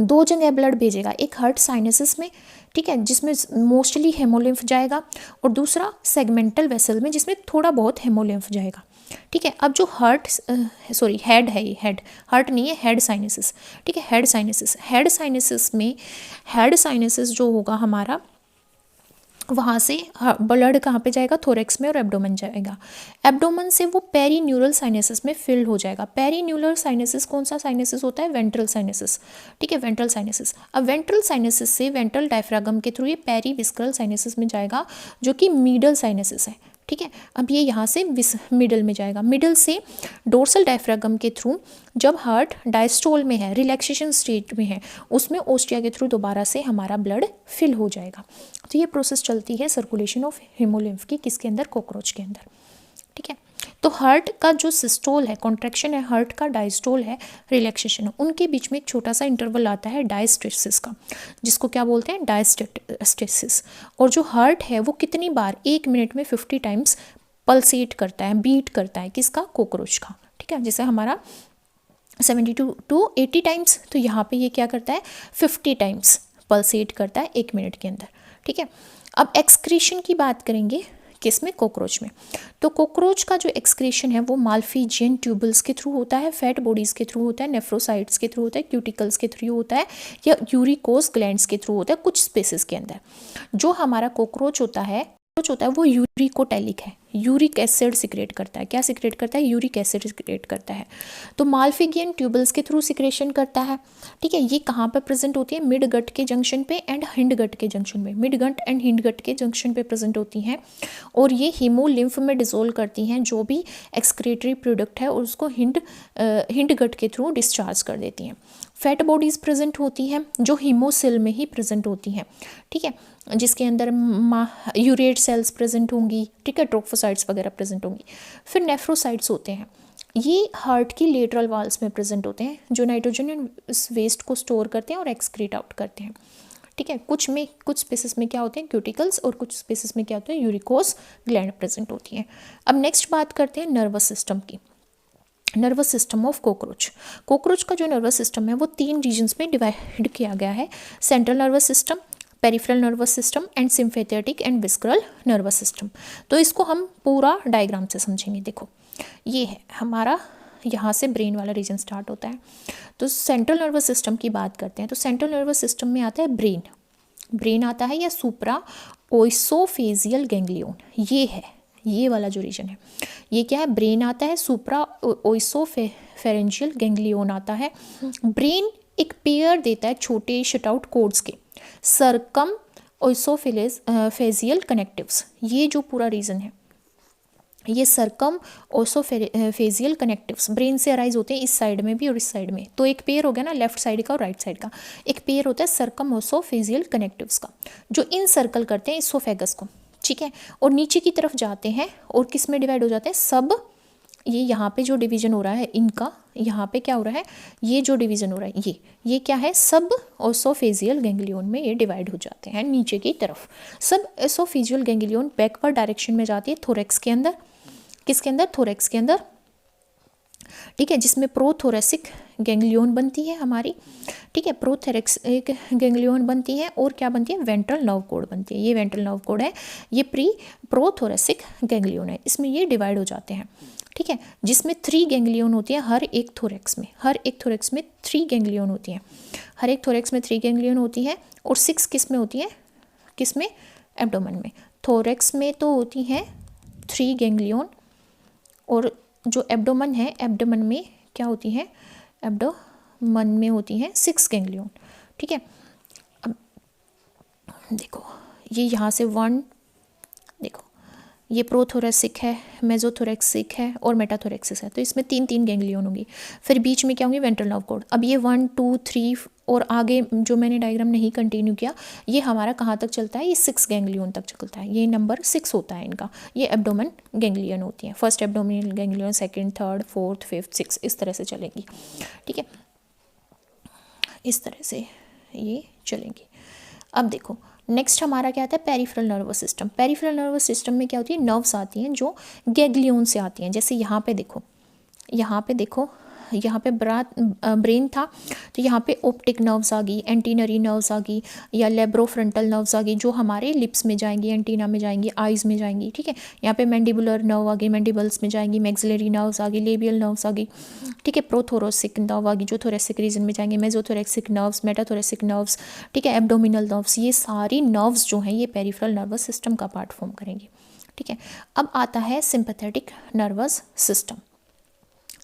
2 जगह ब्लड भेजेगा, एक हार्ट साइनसेस में, ठीक है, जिसमें मोस्टली हेमोलिम्फ जाएगा, और दूसरा सेगमेंटल वेसल में जिसमें थोड़ा बहुत हेमोलिम्फ जाएगा, ठीक है। अब जो हेड है, ये हेड, हार्ट नहीं है, हेड साइनसेस, ठीक है, हेड साइनसेस में हेड साइनसेस जो होगा हमारा, वहाँ से ब्लड कहाँ पे जाएगा, थोरेक्स में, और एब्डोमेन जाएगा। एब्डोमेन से वो पेरीन्यूरल साइनसेस में फिल्ड हो जाएगा। पेरीन्यूरल साइनसेस कौन सा साइनसेस होता है, वेंट्रल साइनसेस, ठीक है, वेंट्रल साइनसेस। अब वेंट्रल साइनसेस से वेंट्रल डायफ्रागम के थ्रू ये पेरीविस्करल साइनसेस में जाएगा, जो कि मिडल साइनसेस है, ठीक है। अब ये यहाँ से मिडल में जाएगा, मिडल से डोर्सल डायफ्रागम के थ्रू, जब हार्ट डायस्टोल में है, रिलैक्सेशन स्टेट में है, उसमें ओस्टिया के थ्रू दोबारा से हमारा ब्लड फिल हो जाएगा। तो ये प्रोसेस चलती है सर्कुलेशन ऑफ हेमोलिम्फ की, किसके अंदर, कॉकरोच के अंदर, ठीक है। तो हार्ट का जो सिस्टोल है, कॉन्ट्रैक्शन है, हार्ट का डायस्टोल है, रिलैक्सेशन है, उनके बीच में एक छोटा सा इंटरवल आता है डायस्टेसिस का, जिसको क्या बोलते हैं, डायस्टेसिस। और जो हार्ट है वो कितनी बार, 1 मिनट में 50 टाइम्स पल्सेट करता है, बीट करता है, किसका, कॉकरोच का, ठीक है। जैसे हमारा 72 to 80 टाइम्स, तो यहाँ पे ये क्या करता है, 50 टाइम्स पल्सेट करता है 1 मिनट के अंदर, ठीक है। अब एक्सक्रीशन की बात करेंगे किस में, कॉकरोच में। तो कॉकरोच का जो एक्सक्रीशन है वो माल्फिजियन ट्यूबल्स के थ्रू होता है, फैट बॉडीज़ के थ्रू होता है, नेफ्रोसाइट्स के थ्रू होता है, क्यूटिकल्स के थ्रू होता है, या यूरिकोस ग्लैंड्स के थ्रू होता है कुछ स्पेसिस के अंदर। जो हमारा कॉकरोच होता है वो यूरिकोटैलिक है, यूरिक एसिड सिक्रेट करता है। क्या सिक्रेट करता है, यूरिक एसिड सिक्रेट करता है। तो माल्फिगियन ट्यूबल्स के थ्रू सिक्रेशन करता है, ठीक है। ये कहाँ पर प्रेजेंट होती है, मिड गट के जंक्शन पे एंड हिंड गट के जंक्शन में, mid gut and hind gut के जंक्शन पे प्रेजेंट होती हैं, और ये हीमोलिम्फ में डिसोल्व करती हैं जो भी एक्सक्रीटरी प्रोडक्ट है और उसको हिंड गट के थ्रू डिस्चार्ज कर देती हैं। फैट बॉडीज़ प्रेजेंट होती हैं जो हीमोसिल में ही प्रेजेंट होती हैं, ठीक है, जिसके अंदर यूरेट सेल्स प्रेजेंट होंगी, ठीक है, ट्रोफोसाइट्स वगैरह प्रेजेंट होंगी। फिर नेफ्रोसाइट्स होते हैं, ये हार्ट की लेटरल वाल्स में प्रेजेंट होते हैं जो नाइट्रोजन वेस्ट को स्टोर करते हैं और एक्सक्रीट आउट करते हैं, ठीक है। कुछ स्पेसिस में क्या होते हैं, क्यूटिकल्स, और कुछ स्पेसिस में क्या होते हैं, यूरिकोस ग्लैंड प्रेजेंट होती हैं। अब नेक्स्ट बात करते हैं नर्वस सिस्टम की। Nervous system of cockroach. Cockroach का जो नर्वस सिस्टम है वो 3 रीजन्स में डिवाइड किया गया है, central nervous system, peripheral nervous system and sympathetic and visceral nervous system. तो इसको हम पूरा डायग्राम से समझेंगे। देखो ये है हमारा, यहाँ से ब्रेन वाला रीजन स्टार्ट होता है। तो सेंट्रल नर्वस सिस्टम की बात करते हैं तो सेंट्रल नर्वस सिस्टम में आता है ब्रेन आता है, या सुप्रा ओइसोफेजियल गैंग्लियन, ये है, ये वाला जो रीजन है ये क्या है, ब्रेन आता है, सुप्रा ओइसोफेरेंजियल गैंग्लियन आता है। ब्रेन एक पेयर देता है छोटे शट आउट कोड्स के, सर्कम ओइसोफेजियल कनेक्टिव्स, ये जो पूरा रीजन है ये सर्कम ओइसोफेजियल कनेक्टिव्स ब्रेन से अराइज होते हैं, इस साइड में भी और इस साइड में। तो एक पेयर हो गया ना, लेफ्ट साइड का और राइट साइड का, एक पेयर होता है सर्कम ओइसोफेजियल कनेक्टिव्स का, जो इन सर्कल करते हैं इसोफेगस को, ठीक है, और नीचे की तरफ जाते हैं और किस में डिवाइड हो जाते हैं, सब, ये यहाँ पे जो डिवीजन हो रहा है इनका, यहाँ पे क्या हो रहा है, ये जो डिवीजन हो रहा है ये क्या है, सब ओसोफेजियल गैंग्लियन में ये डिवाइड हो जाते हैं नीचे की तरफ। सब ओसोफेजियल गैंग्लियन बैकवर्ड डायरेक्शन में जाती है थोरेक्स के अंदर, किसके अंदर, थोरेक्स के अंदर, ठीक है, जिसमें प्रोथोरेसिक गैंग्लियन बनती है हमारी, ठीक है, प्रोथोरेसिक गैंग्लियन बनती है, और क्या बनती है, वेंट्रल नर्व कोड बनती है। ये वेंट्रल नर्व कोड है, ये प्रोथोरेसिक गैंग्लियन है, इसमें ये डिवाइड हो जाते हैं, ठीक है, जिसमें 3 गैंग्लियन होती है हर एक थोरेक्स में, हर एक थोरेक्स में 3 गैंग्लियन होती है, हर एक थोरेक्स में 3 गैंग्लियन होती है, और 6 किस में होती है, किस में, एब्डोमेन में। थोरेक्स में तो होती हैं 3 गैंग्लियन, और जो एब्डोमेन है, एब्डोमेन में क्या होती है, एब्डोमेन में होती हैं 6 गैंग्लियन, ठीक है। अब देखो ये यहाँ से 1, देखो ये प्रोथोरेसिक है, मेजोथोरेक्सिक है और मेटाथोरेक्सिस है, तो इसमें 3 गैंग्लियन होंगी। फिर बीच में क्या होंगी, वेंट्रल नर्व कोड। अब ये 1 2 3 और आगे जो मैंने डायग्राम नहीं कंटिन्यू किया, ये हमारा कहाँ तक चलता है, ये 6 गैंग्लियन तक चलता है, ये नंबर 6 होता है इनका, ये एब्डोमेन गैंग्लियन होती है, first abdominal ganglion, second, third, fourth, fifth, 6 इस तरह से चलेंगी, ठीक है, इस तरह से ये चलेंगी। अब देखो नेक्स्ट हमारा क्या आता है, peripheral nervous system. Peripheral nervous system में क्या होती है, नर्व्स आती हैं जो गैंग्लियन से आती हैं। जैसे यहाँ पे देखो, यहाँ पे देखो, यहाँ पे ब्रेन था, तो यहाँ पे ऑप्टिक नर्व्स आ गई, एंटीनरी नर्व्स आ गई, या लेब्रोफ्रंटल नर्व्स आ गई जो हमारे लिप्स में जाएंगी, एंटीना में जाएंगी, आइज़ में जाएंगी, ठीक है। यहाँ पे मैंडिबुलर नर्व आ गई, मैंडिबल्स में जाएंगी, मैक्सिलरी नर्व्स आ गई, लेबियल नर्व्स आ गई, ठीक है। प्रोथोरेसिक नर्व आ गई जो थोरेसिक रीजन में जाएंगे, मेजोथोरेसिक नर्व्स, मेटाथोरेसिक नर्व्स, ठीक है, एब्डोमिनल नर्व्स, ये सारी नर्व्स जो हैं ये पेरिफेरल नर्वस सिस्टम का पार्ट फॉर्म करेंगी, ठीक है। अब आता है sympathetic nervous system.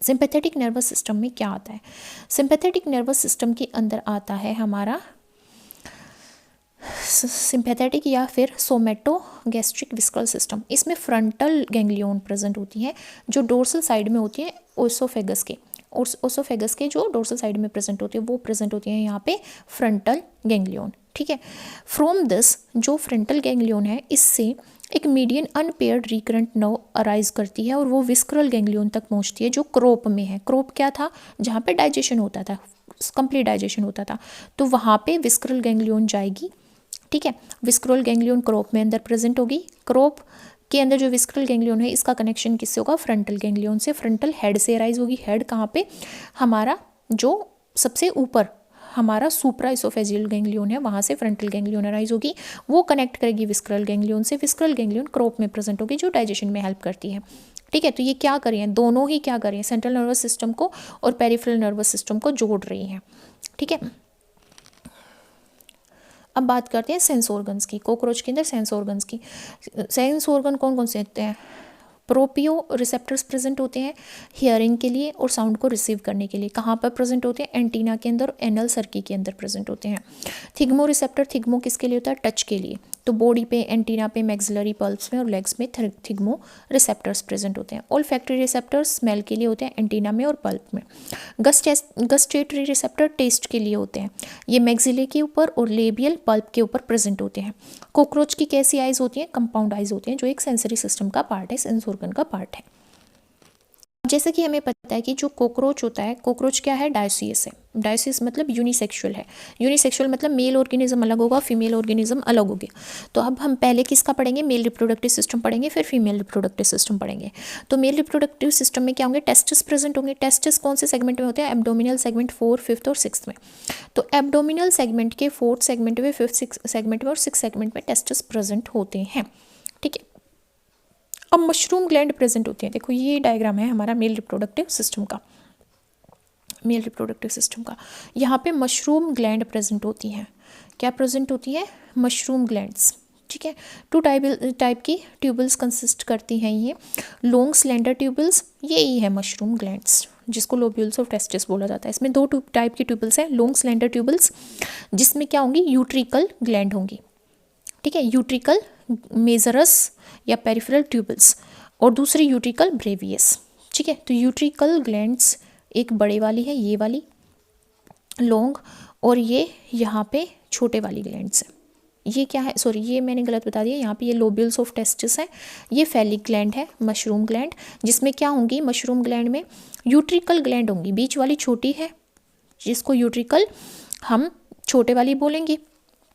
Sympathetic nervous system में क्या आता है, सिंपैथेटिक नर्वस सिस्टम के अंदर आता है हमारा सिंपैथेटिक या फिर सोमैटोगैस्ट्रिक विस्करल सिस्टम। इसमें फ्रंटल गैंग्लियन प्रेजेंट होती है जो डोर्सल साइड में होती है ओसोफेगस के, और ओसोफेगस के जो डोर्सल साइड में प्रेजेंट होती है वो प्रेजेंट होती है यहाँ पे फ्रंटल गैंग्लियन, ठीक है। फ्रॉम दिस जो फ्रंटल गैंग्लियन है, इससे एक median unpaired recurrent nerve arise करती है और वो विस्करल गैंग्लियन तक पहुंचती है जो क्रोप में है। क्रोप क्या था, जहाँ पे डाइजेशन होता था, कंप्लीट डाइजेशन होता था, तो वहाँ पे विस्करल गैंग्लियन जाएगी, ठीक है। विस्करल गैंग्लियन क्रोप में अंदर प्रेजेंट होगी। क्रोप के अंदर जो विस्करल गैंग्लियन है इसका कनेक्शन किससे होगा, फ्रंटल गैंग्लियन से। फ्रंटल हेड से अराइज होगी। हेड कहाँ पे, हमारा जो सबसे ऊपर हमारा सुप्रा इसोफेजियल गैंग्लियन है, वहाँ से फ्रंटल गैंग्लियन अराइज होगी, वो कनेक्ट करेगी विस्करल गैंग्लियन से, विस्करल गैंग्लियन क्रोप में प्रेजेंट होगी जो डाइजेशन में हेल्प करती है। ठीक है, तो ये क्या कर रही हैं, दोनों ही क्या कर रही हैं, सेंट्रल नर्वस सिस्टम को और पेरिफेरल नर्वस सिस्टम को जोड़ रही हैं। ठीक है, अब बात करते हैं सेंस ऑर्गन्स की। कॉकरोच के अंदर सेंस ऑर्गन्स की, सेंस ऑर्गन कौन कौन से होते हैं, प्रोपियो रिसेप्टर्स प्रेजेंट होते हैं हियरिंग के लिए और साउंड को रिसीव करने के लिए। कहाँ पर प्रेजेंट होते हैं, एंटीना के अंदर, एनल सर्की के अंदर प्रेजेंट होते हैं। थिग्मो रिसेप्टर, थिग्मो किसके लिए होता है, टच के लिए, तो बॉडी पे, एंटीना पे, मैक्सिलरी पल्प्स में और लेग्स में थिग्मो रिसेप्टर्स प्रेजेंट होते हैं। ओल्फैक्टरी रिसेप्टर्स स्मेल के लिए होते हैं एंटीना में और पल्प में। गस्टेटरी रिसेप्टर टेस्ट के लिए होते हैं, ये मैक्सिले के ऊपर और लेबियल पल्प के ऊपर प्रेजेंट होते हैं। कॉकरोच की कैसी आइज होती हैं, कंपाउंड आइज होती हैं, जो एक सेंसरी सिस्टम का पार्ट है, सेंस ऑर्गन का पार्ट है। जैसे कि हमें पता है कि जो कॉकरोच होता है, कॉकरोच क्या है, डायोसियस है। डायोसियस मतलब यूनिसेक्सुअल है, यूनिसेक्सुअल मतलब मेल ऑर्गेनिज्म अलग होगा, फीमेल ऑर्गेनिज्म अलग होगी। तो अब हम पहले किसका पढ़ेंगे, मेल रिप्रोडक्टिव सिस्टम पढ़ेंगे, फिर फीमेल रिप्रोडक्टिव सिस्टम पढ़ेंगे। तो मेल रिप्रोडक्टिव सिस्टम में क्या होंगे, टेस्टिस प्रेजेंट होंगे। टेस्टिस कौन से सेगमेंट में होते हैं, एब्डोमिनल सेगमेंट 4, 5th और 6th में। तो एब्डोमिनल सेगमेंट के 4th सेगमेंट में, 5th सेगमेंट में और 6th सेगमेंट में टेस्टिस प्रेजेंट होते हैं। ठीक है, अब मशरूम ग्लैंड प्रेजेंट होती है। देखो ये डायग्राम है हमारा मेल रिप्रोडक्टिव सिस्टम का, मेल रिप्रोडक्टिव सिस्टम का। यहाँ पे मशरूम ग्लैंड प्रेजेंट होती हैं। क्या प्रेजेंट होती है, मशरूम ग्लैंड्स। ठीक है, 2 टाइप की ट्यूबल्स कंसिस्ट करती हैं ये, लॉन्ग स्लेंडर ट्यूबल्स, यही है मशरूम ग्लैंड्स, जिसको लोब्यूल्स ऑफ टेस्टिस बोला जाता है। इसमें 2 टाइप की ट्यूबल्स हैं, लॉन्ग स्लेंडर ट्यूबल्स जिसमें क्या होंगी, यूट्रिकल ग्लैंड होंगी। ठीक है, यूट्रिकल मेजरस या पेरिफेरल ट्यूबल्स, और दूसरी यूट्रिकल ब्रेवियस। ठीक है, तो यूट्रिकल ग्लैंड्स एक बड़े वाली है, ये वाली लॉन्ग, और ये यहाँ पे छोटे वाली ग्लैंड्स है। ये क्या है, सॉरी ये मैंने गलत बता दिया, यहाँ पे ये लोब्यूल्स ऑफ टेस्टिस है, ये फेलिक ग्लैंड है, मशरूम ग्लैंड, जिसमें क्या होंगी, मशरूम ग्लैंड में यूट्रिकल ग्लैंड होंगी, बीच वाली छोटी है जिसको यूट्रिकल हम छोटे वाली बोलेंगे।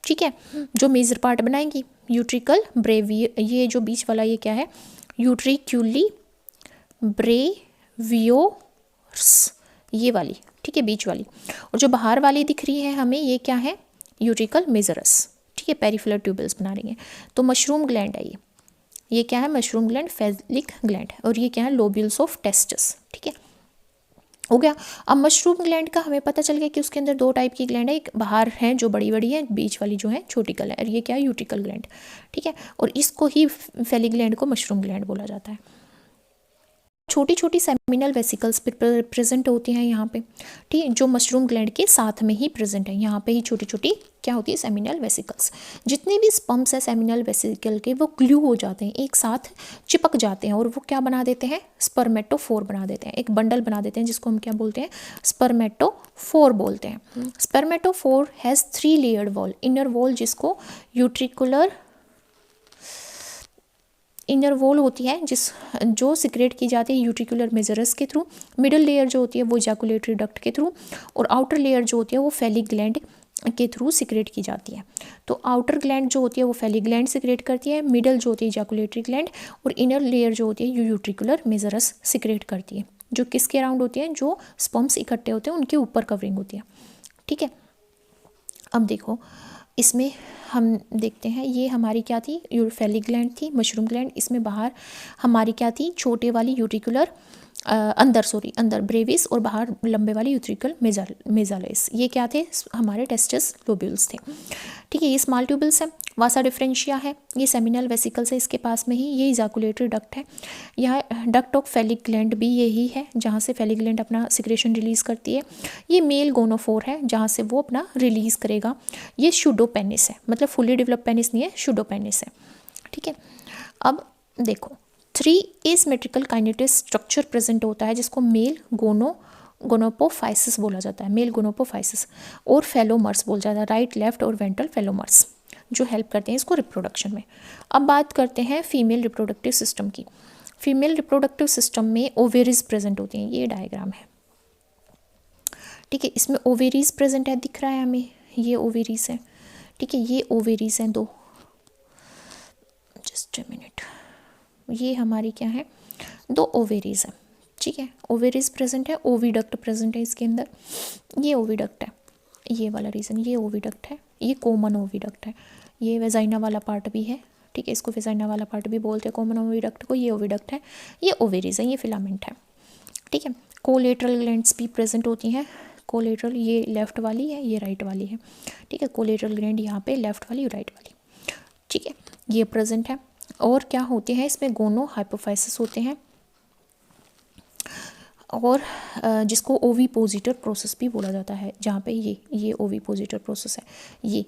ठीक है, जो मेजर पार्ट बनाएंगी, यूट्रिकल ब्रेविय, ये जो बीच वाला ये क्या है, यूट्रिक्यूली ब्रेवियोर्स, ये वाली। ठीक है, बीच वाली, और जो बाहर वाली दिख रही है हमें, ये क्या है, यूट्रिकल मेजरस। ठीक है, पेरिफेरल ट्यूबल्स बना रही हैं। तो मशरूम ग्लैंड है ये क्या है, मशरूम ग्लैंड, फेलिक ग्लैंड, और ये क्या है, लोब्यूल्स ऑफ टेस्टिस। ठीक है, हो गया। अब मशरूम ग्लैंड का हमें पता चल गया कि उसके अंदर 2 टाइप की ग्लैंड है, एक बाहर है जो बड़ी बड़ी है, बीच वाली जो है छोटी ग्लैंड है, और ये क्या है, यूट्रिकल ग्लैंड। ठीक है, और इसको ही फेलिक ग्लैंड को मशरूम ग्लैंड बोला जाता है। छोटी छोटी सेमिनल वेसिकल्स प्रेजेंट होती हैं यहाँ पे। ठीक है, जो मशरूम ग्लैंड के साथ में ही प्रेजेंट है, यहाँ पे ही छोटी छोटी क्या होती है, सेमिनल वेसिकल्स। जितने भी स्पम्प्स हैं सेमिनल वेसिकल के, वो ग्लू हो जाते हैं, एक साथ चिपक जाते हैं, और वो क्या बना देते हैं, स्पर्मेटोफोर बना देते हैं, एक बंडल बना देते हैं, जिसको हम क्या बोलते हैं, स्पर्मेटोफोर बोलते हैं। Spermatophore has 3 layered wall, inner wall जिसको यूट्रिकुलर इनर वॉल होती है, जो सिक्रेट की जाती है यूट्रिकुलर मेजरस के थ्रू, मिडल लेयर जो होती है वो इजैकुलेटरी डक्ट के थ्रू, और आउटर लेयर जो होती है वो फेलिक ग्लैंड के थ्रू सिक्रेट की जाती है। तो आउटर ग्लैंड जो होती है वो फेलिक ग्लैंड सिक्रेट करती है, मिडल जो होती है इजैकुलेटरी ग्लैंड, और इनर लेयर जो होती है यूट्रिकुलर मेजरस सिक्रेट करती है, जो किसके अराउंड होती है, जो स्पर्म्स इकट्ठे होते हैं उनके ऊपर कवरिंग होती है। ठीक है, अब देखो इसमें हम देखते हैं, ये हमारी क्या थी, फेलिक ग्लैंड थी, मशरूम ग्लैंड। इसमें बाहर हमारी क्या थी, छोटे वाली यूट्रिकुलर अंदर ब्रेविस, और बाहर लंबे वाली यूट्रिकल मेजालेस, ये क्या थे, हमारे टेस्टिस लोब्यूल्स थे। ठीक है, ये स्मॉल ट्यूबल्स है, वासा डिफरेंशिया है, ये सेमिनल वेसिकल्स है, इसके पास में ही ये इजैकुलेटरी डक्ट है। यह डक्ट ऑफ फेलिक ग्लैंड भी यही है, जहाँ से फेलिक ग्लैंड अपना सिक्रेशन रिलीज़ करती है। ये मेल गोनोफोर है, जहाँ से वो अपना रिलीज़ करेगा। ये शूडोपेनिस है, मतलब फुली डेवलप पेनिस नहीं है, शूडोपेनिस है। ठीक है, अब देखो 3 एसिमेट्रिकल काइनेटिक स्ट्रक्चर प्रेजेंट होता है, जिसको मेल गोनोपोफाइसिस बोला जाता है, मेल गोनोपोफाइसिस, और फेलोमर्स बोला जाता है, राइट, लेफ्ट और वेंट्रल फेलोमर्स, जो हेल्प करते हैं इसको रिप्रोडक्शन में। अब बात करते हैं फीमेल रिप्रोडक्टिव सिस्टम की। फीमेल रिप्रोडक्टिव सिस्टम में ओवेरीज प्रेजेंट होती हैं, ये डायग्राम है। ठीक है, इसमें ओवेरीज प्रेजेंट है, दिख रहा है हमें, ये ओवेरीज है। ठीक है, ये ओवेरीज हैं 2, जस्ट ए मिनट, ये हमारी क्या है, 2 ओवेरीज है। ठीक है, ओवेरीज प्रेजेंट है, ओविडक्ट प्रेजेंट है इसके अंदर, ये ओविडक्ट है। ये वाला रीजन, ये ओविडक्ट है, ये कॉमन ओविडक्ट है। ये वेजाइना वाला पार्ट भी है, ठीक है, इसको वेजाइना वाला पार्ट भी बोलते हैं कॉमन ओविडक्ट को। ये ओविडक्ट है, ये ओवेरीज है, ये फिलामेंट है, ठीक है। कोलेटरल ग्लैंड्स भी प्रेजेंट होती हैं। कोलेटरल ये लेफ्ट वाली है, ये राइट वाली है, ठीक है। कोलेटरल ग्लैंड यहाँ पे लेफ्ट वाली, राइट वाली, ठीक है, ये प्रेजेंट है। और क्या होते हैं इसमें, गोनो हाइपोफाइसिस होते हैं, और जिसको ओविपोजिटर प्रोसेस भी बोला जाता है, जहाँ पे ये ओविपोजिटर प्रोसेस है। ये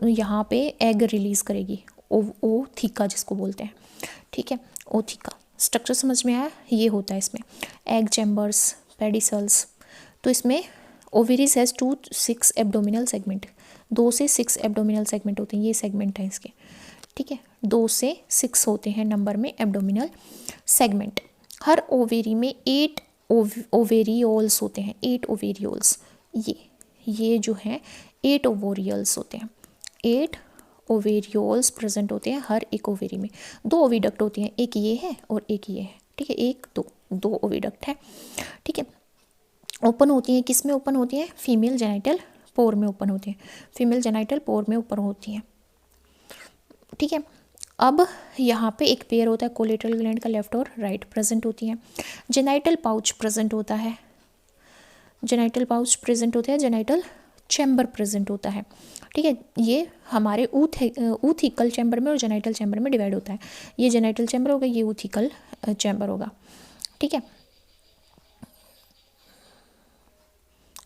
यहाँ पे एग रिलीज करेगी, ओथिका जिसको बोलते हैं, ठीक है, ओथिका। स्ट्रक्चर समझ में आया, ये होता है इसमें एग चैम्बर्स, पेडिसल्स। तो इसमें ovaries has 2 to 6 abdominal segment, 2 से 6 एब्डोमिनल सेगमेंट होते हैं, ये सेगमेंट है इसके, ठीक है। 2 से 6 होते हैं नंबर में एब्डोमिनल सेगमेंट। हर ओवेरी में 8 ओवेरियोल्स होते हैं, 8 ओवेरियोल्स। ये जो है 8 ओवोरियल्स होते हैं, 8 ओवेरियोल्स प्रेजेंट होते हैं हर एक ओवेरी में। 2 ओविडक्ट होती हैं, एक ये है और एक ये है, ठीक है, 1 2 ओविडक्ट है, ठीक है। ओपन होती हैं, किस में ओपन होती हैं, फीमेल जेनाइटल पोर में ओपन होती हैं, फीमेल जेनाइटल पोर में ओपन होती हैं, ठीक है। अब यहाँ पे एक पेयर होता है कोलेटरल ग्लैंड का, लेफ्ट और राइट प्रेजेंट होती हैं। जेनाइटल पाउच प्रेजेंट होता है, जेनाइटल पाउच प्रेजेंट होता है, जेनाइटल चैम्बर प्रेजेंट होता है, ठीक है। ये हमारे ऊथिकल चैम्बर में और जेनाइटल चैम्बर में डिवाइड होता है। ये जेनाइटल चैम्बर होगा, ये ऊथिकल चैम्बर होगा, ठीक है।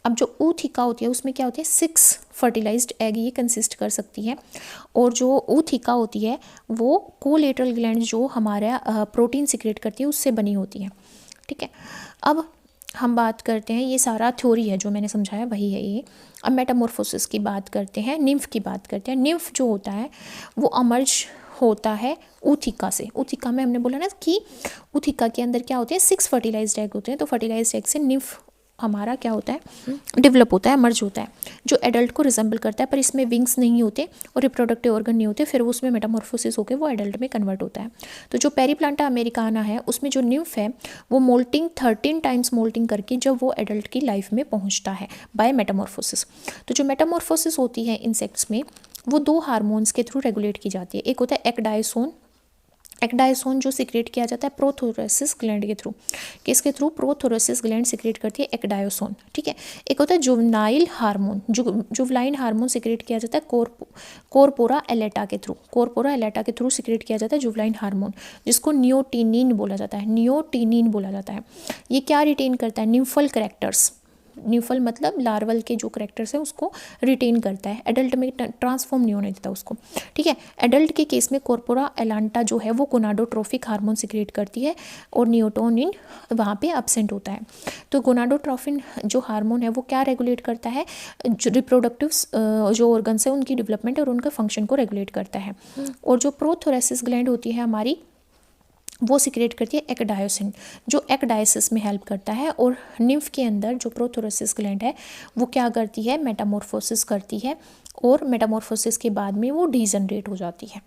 अब जो ऊथिका होती है उसमें क्या होती है, 6 फर्टिलाइज्ड एग ये कंसिस्ट कर सकती है। और जो ऊथिका होती है वो कोलेटरल ग्लैंड जो हमारा प्रोटीन सिक्रेट करती है उससे बनी होती है, ठीक है। अब हम बात करते हैं, ये सारा थ्योरी है जो मैंने समझाया वही है ये। अब मेटामॉर्फोसिस की बात करते हैं, निम्फ की बात करते हैं। निम्फ जो होता है वो अमर्ज होता है ऊथिका से। ऊथिका में हमने बोला ना कि ऊथिका के अंदर क्या होते हैं, 6 फर्टिलाइज्ड एग होते हैं, तो फर्टिलाइज्ड एग से निम्फ हमारा क्या होता है, डेवलप होता है, मर्ज होता है, जो एडल्ट को रिजेंबल करता है, पर इसमें विंग्स नहीं होते और रिप्रोडक्टिव ऑर्गन नहीं होते, फिर उसमें मेटामॉर्फोसिस होकर वो एडल्ट में कन्वर्ट होता है। तो जो पेरीप्लांटा अमेरिकाना है उसमें जो निम्फ है वो मोल्टिंग 13 टाइम्स मोल्टिंग करके जब वो एडल्ट की लाइफ में पहुंचता है बाय मेटामॉर्फोसिस। तो जो मेटामॉर्फोसिस होती है इंसेक्ट्स में वो 2 हार्मोन्स के थ्रू रेगुलेट की जाती है। एक होता है एक्डाइसोन, एक्डाइसोन जो सिक्रेट किया जाता है प्रोथोरेसिस ग्लैंड के थ्रू, किसके थ्रू, प्रोथोरेसिस ग्लैंड सिक्रेट करती है एक्डाइसोन, ठीक है। एक होता है जुवनाइल हार्मोन, जुवलाइन हार्मोन सिक्रेट किया जाता है कोरपोरा एलेटा के थ्रू, कोरपोरा एलेटा के थ्रू सिक्रेट किया जाता है जुवलाइन हार्मोन, जिसको नियोटिनिन बोला जाता है, नियोटिनिन बोला जाता है। ये क्या रिटेन करता है, निम्फल कैरेक्टर्स, न्यूफल मतलब लार्वल के जो करेक्टर्स है उसको रिटेन करता है, एडल्ट में ट्रांसफॉर्म नहीं होने देता उसको, ठीक है। एडल्ट के केस में कॉर्पोरा एलांटा जो है वो गोनाडोट्रोफिक हार्मोन सिक्रेट करती है और नियोटोनिन वहाँ पे एब्सेंट होता है। तो गोनाडोट्रोफिन जो हार्मोन है वो क्या रेगुलेट करता है, जो रिप्रोडक्टिव जो ऑर्गन्स है उनकी डेवलपमेंट और उनके फंक्शन को रेगुलेट करता है। और जो प्रोथोरेसिस ग्लैंड होती है हमारी वो सिक्रेट करती है एक्डायोसिन, जो एक्डायसिस में हेल्प करता है। और निम्फ के अंदर जो प्रोथोरेसिस ग्लैंड है वो क्या करती है, मेटामॉर्फोसिस करती है और मेटामॉर्फोसिस के बाद में वो डीजनरेट हो जाती है।